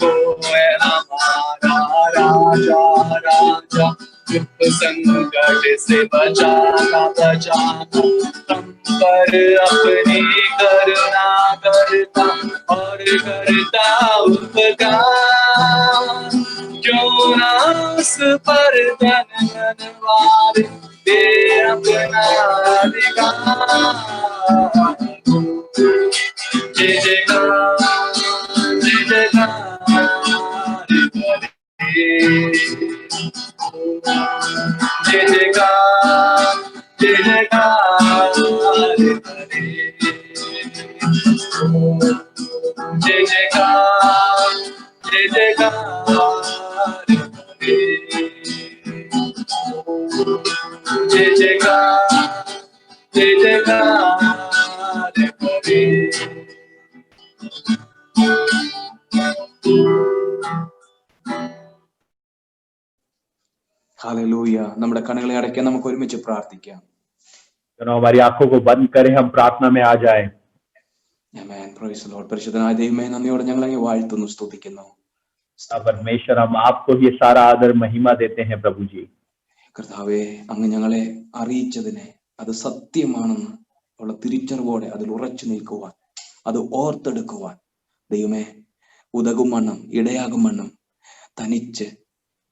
वो है हमारा राजा राजा, दुख संकट से बचाता बचाता, हम पर अपनी करुणा करता और करता उपकार। क्यों ना उस पर धन धनवार दे अपना अधिकार। जय जयकार, जय जयकार करे, जय जयकार, जय जयकार करे। जय जयकार, जय जयकार करे, जय जयकार, जय जयकार करे। हालेलूया. നമ്മുടെ കണ്ണുകളെ അടയ്ക്കാൻ നമുക്ക് ഒരുമിച്ച് പ്രാർത്ഥിക്കാം. हमारी आंखों को बंद करें, हम प्रार्थना में आ जाएं। ആമേൻ. Praise the Lord. പരിശുദ്ധനായ ദൈവമേ, നന്ദിയോടെ ഞങ്ങൾ അങ്ങേ വാഴ്ത്തുന്നു, സ്തുതിക്കുന്നു. परमेश्वर, हम आपको ये सारा आदर महिमा देते हैं प्रभु जी। കർത്താവേ, അങ്ങ് ഞങ്ങളെ അറിയിച്ചതിനെ അത് സത്യമാണെന്ന് ഉള്ള തിരിച്ചറിവോടെ അതിൽ ഉറച്ചു നിൽക്കുവാൻ, അത് ഓർത്തെടുക്കുവാൻ ദൈവമേ ഉതകും വണ്ണം, ഇടയാകും വണ്ണം തനിച്ച്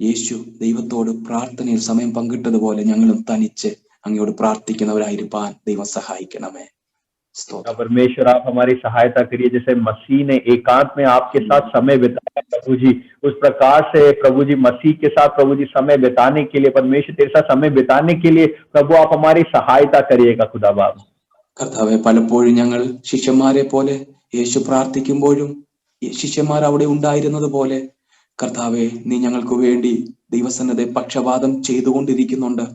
യേശു ദൈവത്തോട് പ്രാർത്ഥനയിൽ സമയം പങ്കിട്ടതുപോലെ ഞങ്ങളും തനിച്ച് അങ്ങയോട് പ്രാർത്ഥിക്കുന്നവരായിരിക്കാൻ ദൈവം സഹായിക്കണമേ. परमेश्वर, आप हमारी सहायता करिए, जैसे मसीह ने एकांत में आपके साथ समय बिताया प्रभु जी, उस प्रकार से प्रभु जी मसीह के साथ प्रभु जी समय बिताने के लिए, परमेश्वर तेरे साथ समय बिताने के लिए प्रभु आप हमारी सहायता करिएगा खुदा बाप। കർത്താവെ, പലപ്പോഴും ഞങ്ങൾ ശിഷ്യന്മാരെ പോലെ യേശു പ്രാർത്ഥിക്കുമ്പോഴും ശിഷ്യന്മാർ അവിടെ ഉണ്ടായിരുന്നത് പോലെ കർത്താവെ, നീ ഞങ്ങൾക്ക് വേണ്ടി ദൈവസന്നിധി പക്ഷപാതം ചെയ്തുകൊണ്ടിരിക്കുന്നുണ്ട്.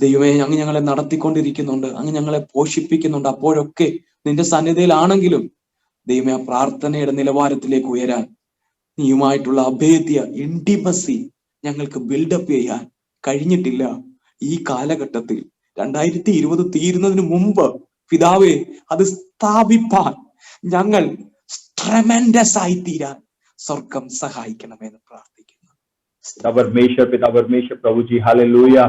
ദൈവമേ, അങ്ങ് ഞങ്ങളെ നടത്തിക്കൊണ്ടിരിക്കുന്നുണ്ട്, അങ്ങ് ഞങ്ങളെ പോഷിപ്പിക്കുന്നുണ്ട്. അപ്പോഴൊക്കെ നിന്റെ സന്നിധിയിലാണെങ്കിലും ദൈവമേ, ആ പ്രാർത്ഥനയുടെ നിലവാരത്തിലേക്ക് ഉയരാൻ, നീയുമായിട്ടുള്ള അഭേദ്യ ഇന്റിമസി ഞങ്ങൾക്ക് ബിൽഡപ്പ് ചെയ്യാൻ കഴിഞ്ഞിട്ടില്ല. ഈ കാലഘട്ടത്തിൽ 2020 തീരുന്നതിന് മുമ്പ് പിതാവേ, അത് സ്ഥാപിപ്പാൻ ഞങ്ങൾ ട്രെമെൻഡസ് ആയി തീരാൻ സ്വർഗം സഹായിക്കണമെന്ന് പ്രാർത്ഥിക്കുന്നു. पिता परमेश्वर प्रभु जी, हालेलुया।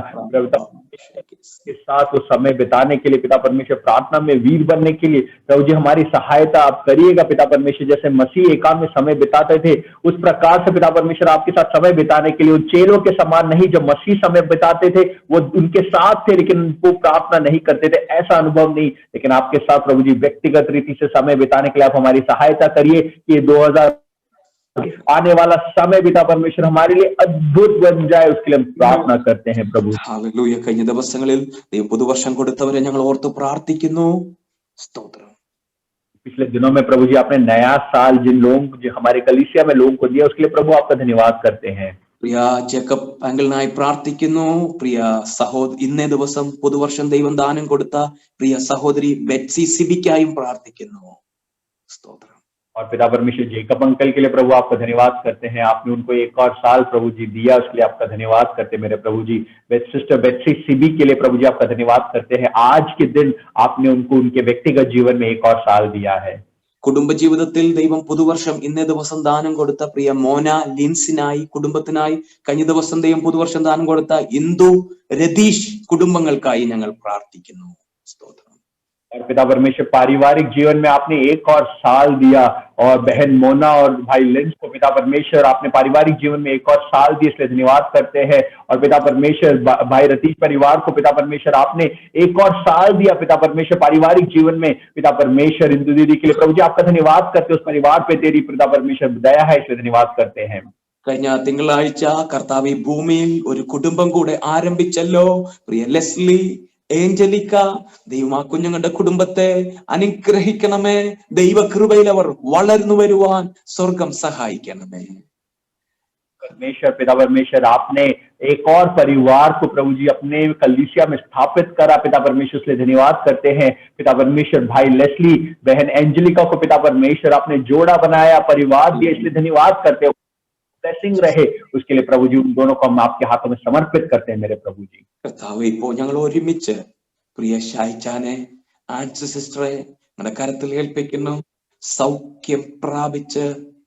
के साथ वो समय बिताने के लिए पिता परमेश्वर, प्रार्थना में वीर बनने के लिए प्रभु जी हमारी सहायता आप करिएगा पिता परमेश्वर। जैसे मसीह एकांत में समय बिताते थे उस प्रकार से पिता परमेश्वर आपके साथ समय बिताने के लिए उन चेलों के समान नहीं, जब मसीह समय बिताते थे वो उनके साथ थे लेकिन वो प्रार्थना नहीं करते थे, ऐसा अनुभव नहीं, लेकिन आपके साथ प्रभु जी व्यक्तिगत रीति से समय बिताने के लिए आप हमारी सहायता करिए कि 2000 आने वाला समय पिता परमेश्वर हमारे लिए अद्भुत बन जाए, उसके लिए हम प्रार्थना करते हैं प्रभु। ഹല്ലേലൂയ. കഴിഞ്ഞ ദിവസങ്ങളിൽ ദൈവം പുതുവർഷം കൊടുത്തവരെ ഞങ്ങൾ ഓർത്ത് പ്രാർത്ഥിക്കുന്നു. സ്തോത്രം. पिछले दिनों में प्रभु जी आपने नया साल जिन लोगों जो हमारे कलीसिया में लोगों को दिया उसके लिए प्रभु आपका धन्यवाद करते हैं। പ്രിയ ജേക്കബ് അങ്കിളിനായി പ്രാർത്ഥിക്കുന്നു. പ്രിയ ഇന്നേ ദിവസം പുതുവർഷം ദൈവം ദാനം കൊടുത്ത പ്രിയ സഹോദരി ബെറ്റ്സി സിബിക്കായും പ്രാർത്ഥിക്കുന്നു. സ്തോത്രം. और पिता परमेश्वर जेकब अंकल के लिए प्रभु आपका धन्यवाद करते हैं, आपने उनको एक और साल प्रभु जी दिया, उसके लिए आपका धन्यवाद करते हैं मेरे प्रभु जी। सिस्टर बेट्सी सिबी के लिए प्रभु जी आपका धन्यवाद करते हैं, आज के दिन आपने उनको उनके व्यक्तिगत जीवन में एक और साल दिया है। കുടുംബജീവിതത്തിൽ ദൈവം പുതുവർഷം ഇന്നേ ദിവസം ദാനം കൊടുത്ത പ്രിയ മോന ലിൻസിനായി കുടുംബത്തിനായി, കഴിഞ്ഞ ദിവസം ദൈവം പുതുവർഷം ദാനം കൊടുത്ത ഇന്ദു രതീഷ് കുടുംബങ്ങൾക്കായി ഞങ്ങൾ പ്രാർത്ഥിക്കുന്നു. സ്തോത്രം. और पिता परमेश्वर पारिवारिक जीवन में आपने एक और साल दिया और बहन मोना और भाई लिंस को पिता परमेश्वर आपने पारिवारिक जीवन में एक और साल दिए, इसलिए धन्यवाद करते हैं। और पिता परमेश्वर भाई रतीश परिवार को पिता परमेश्वर आपने एक और साल दिया पिता परमेश्वर पारिवारिक जीवन में, पिता परमेश्वर इंदु दीदी के लिए प्रभु जी आपका धन्यवाद करते हैं, उस परिवार पे तेरी पिता परमेश्वर दया है, इसलिए धन्यवाद करते हैं। കഴിഞ്ഞ തിങ്കളാഴ്ച കർത്താവ് ഈ ഭൂമിയിൽ ഒരു കുടുംബം കൂടെ ആരംഭിച്ചല്ലോ. പ്രിയ ലെസ്ലി ഏഞ്ചലിക്ക, ദൈവം ആ കുഞ്ഞുങ്ങളുടെ കുടുംബത്തെ അനുഗ്രഹിക്കണമേ. ദൈവകൃപയിൽ അവർ വളർന്നു വരുവാൻ സ്വർഗം സഹായിക്കണമേ. परमेश्वर पिता परमेश्वर आपने एक और परिवार को प्रभु जी अपने कलीसिया में स्थापित करा, पिता परमेश्वर इसलिए धन्यवाद करते हैं। पिता परमेश्वर भाई लेस्ली बहन एंजेलिका को पिता परमेश्वर आपने जोड़ा बनाया, परिवार दिया, इसलिए धन्यवाद करते हैं। ब्लेसिंग रहे उसके लिए प्रभु जी उन दोनों को हम आपके हाथों में समर्पित करते हैं मेरे प्रभु जी। കർത്താവ് ഇപ്പോൾ ഞങ്ങൾ ഒരുമിച്ച് പ്രിയ ഷായിച്ചാനെ ആൻസ് സിസ്റ്ററെ നമ്മുടെ കരത്തിൽ ഏൽപ്പിക്കുന്നു. സൗഖ്യം പ്രാപിച്ച്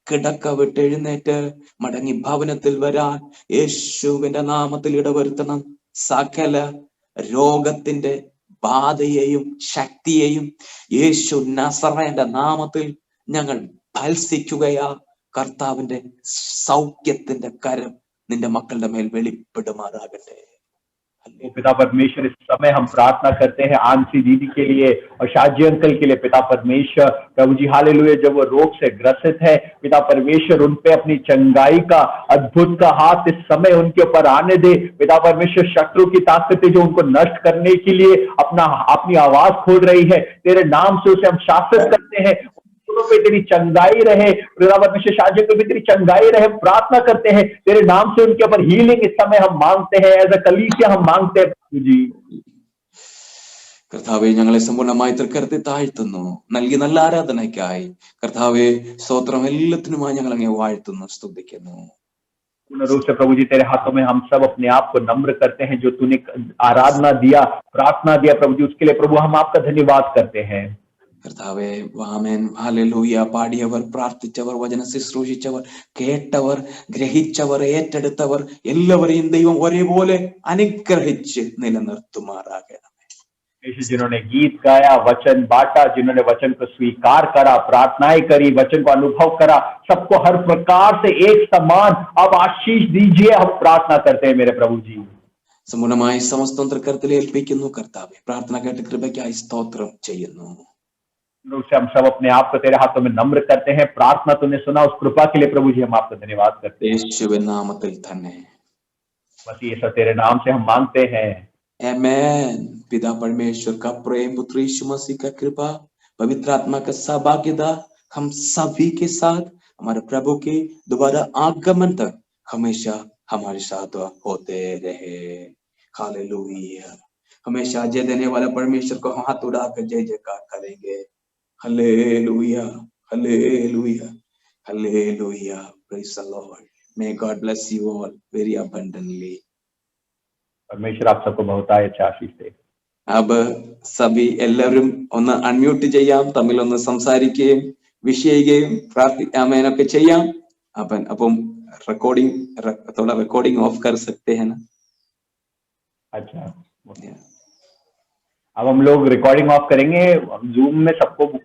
കിടക്ക വിട്ട് എഴുന്നേറ്റ് മടങ്ങി ഭവനത്തിൽ വരാൻ യേശുവിന്റെ നാമത്തിൽ ഇടവരുത്തണം. സകല രോഗത്തിന്റെ ബാധയെയും ശക്തിയെയും യേശു നസറേന്റെ നാമത്തിൽ ഞങ്ങൾ ഭത്സിക്കുകയാ. കർത്താവിന്റെ സൗഖ്യത്തിന്റെ കരം നിന്റെ मक्कलुടെ മേൽ വെളിപ്പെടുമാറാകട്ടെ. पिता परमेश्वर इस समय हम प्रार्थना करते हैं आंसी दीदी के लिए और शाजी अंकल के लिए पिता परमेश्वर प्रभु जी हालेलुया। जब वो रोग से ग्रसित है पिता परमेश्वर उन पे अपनी चंगाई का अद्भुत का हाथ इस समय उनके ऊपर आने दे। पिता परमेश्वर शत्रु की ताकतें जो उनको नष्ट करने के लिए अपनी आवाज खोल रही है, तेरे नाम से उसे हम शासित करते हैं, पे तेरी चंगाई रहे। पिता परमेश्वर शाजी पे भी तेरी चंगाई रहे, प्रार्थना करते हैं तेरे नाम से उनके ऊपर हीलिंग इस समय हम मांगते हैं, एज अ कलीसिया हम मांगते हैं जी। കർത്താവെ ഞങ്ങളെ സമ്പൂർണ്ണമായി തൃക്കരത്തിൽ താഴ്ത്തുന്നു. നൽകി നല്ല ആരാധനയ്ക്കായി കർത്താവെ സ്തോത്രം എല്ലാത്തിനുമായി ഞങ്ങൾ അങ്ങേ വാഴ്ത്തുന്നു, സ്തുതിക്കുന്നു. पूर्ण रूप से प्रभु जी तेरे हाथों में हम सब अपने आप को नम्र करते हैं, जो तूने आराधना दिया प्रार्थना दिया प्रभु जी उसके लिए प्रभु हम आपका धन्यवाद करते हैं। കർത്താവേ ആമേൻ ഹല്ലേലൂയ. പാടിയവർ, പ്രാർത്ഥിച്ചവർ, വചന ശുശ്രൂഷിച്ചവർ, കേട്ടവർ, ഗ്രഹിച്ചവർ, ഏറ്റെടുത്തവർ എല്ലാവരെയും ദൈവം ഒരേപോലെ അനുഗ്രഹിച്ച് നിലനിർത്തുമാറാകണമേ. जिन्होंने गीत गाया, वचन बांटा, जिन्होंने वचन को स्वीकार करा, प्रार्थनाएं करी, वचन को अनुभव करा, सबको हर प्रकार से एक समान अब आशीष दीजिए, हम प्रार्थना करते हैं मेरे प्रभु जी। സമ്പൂർണ്ണമായി സമസ്തം തൃക്കരത്തിൽ ഏൽപ്പിക്കുന്നു കർത്താവേ. പ്രാർത്ഥന കേട്ട് കൃപയ്ക്കായി സ്തോത്രം ചെയ്യുന്നു. से हम सब अपने आप को तेरे हाथों में नम्र करते हैं, प्रार्थना तूने सुना उस कृपा के लिए प्रभु जी हम आपका धन्यवाद करते हैं। യേശുവിൻ നാമത്തിൽ തന്നെ बस ये सब तेरे नाम से हम मांगते हैं, आमेन। पिता परमेश्वर का प्रेम, पुत्र यीशु मसीह का कृपा, पवित्र आत्मा का सहभागिता हम सभी के साथ हमारे प्रभु के दोबारा आगमन तक हमेशा हमारे साथ होते रहे। हालेलुया। हमेशा जय देने वाला परमेश्वर को हाथ उड़ाकर जय जयकार करेंगे। Hallelujah, hallelujah, hallelujah. Praise the Lord. May God bless you all very abundantly. परमेश्वर आप सबको बहुत अच्छा आशीष दे। अब सभी എല്ലാവരും ഒന്ന് അൺമ്യൂട്ട് ചെയ്യാം, തമ്മിൽ ഒന്ന് സംസാരിക്കുകയും വിഷയിക്കുകയും പ്രാർത്ഥിക്കാമേനൊക്കെ ചെയ്യാം. അപ്പം रिकॉर्डिंग थोड़ा रिकॉर्डिंग ऑफ कर सकते हैं ना? अच्छा अब हम लोग रिकॉर्डिंग ऑफ करेंगे, जूम में सबको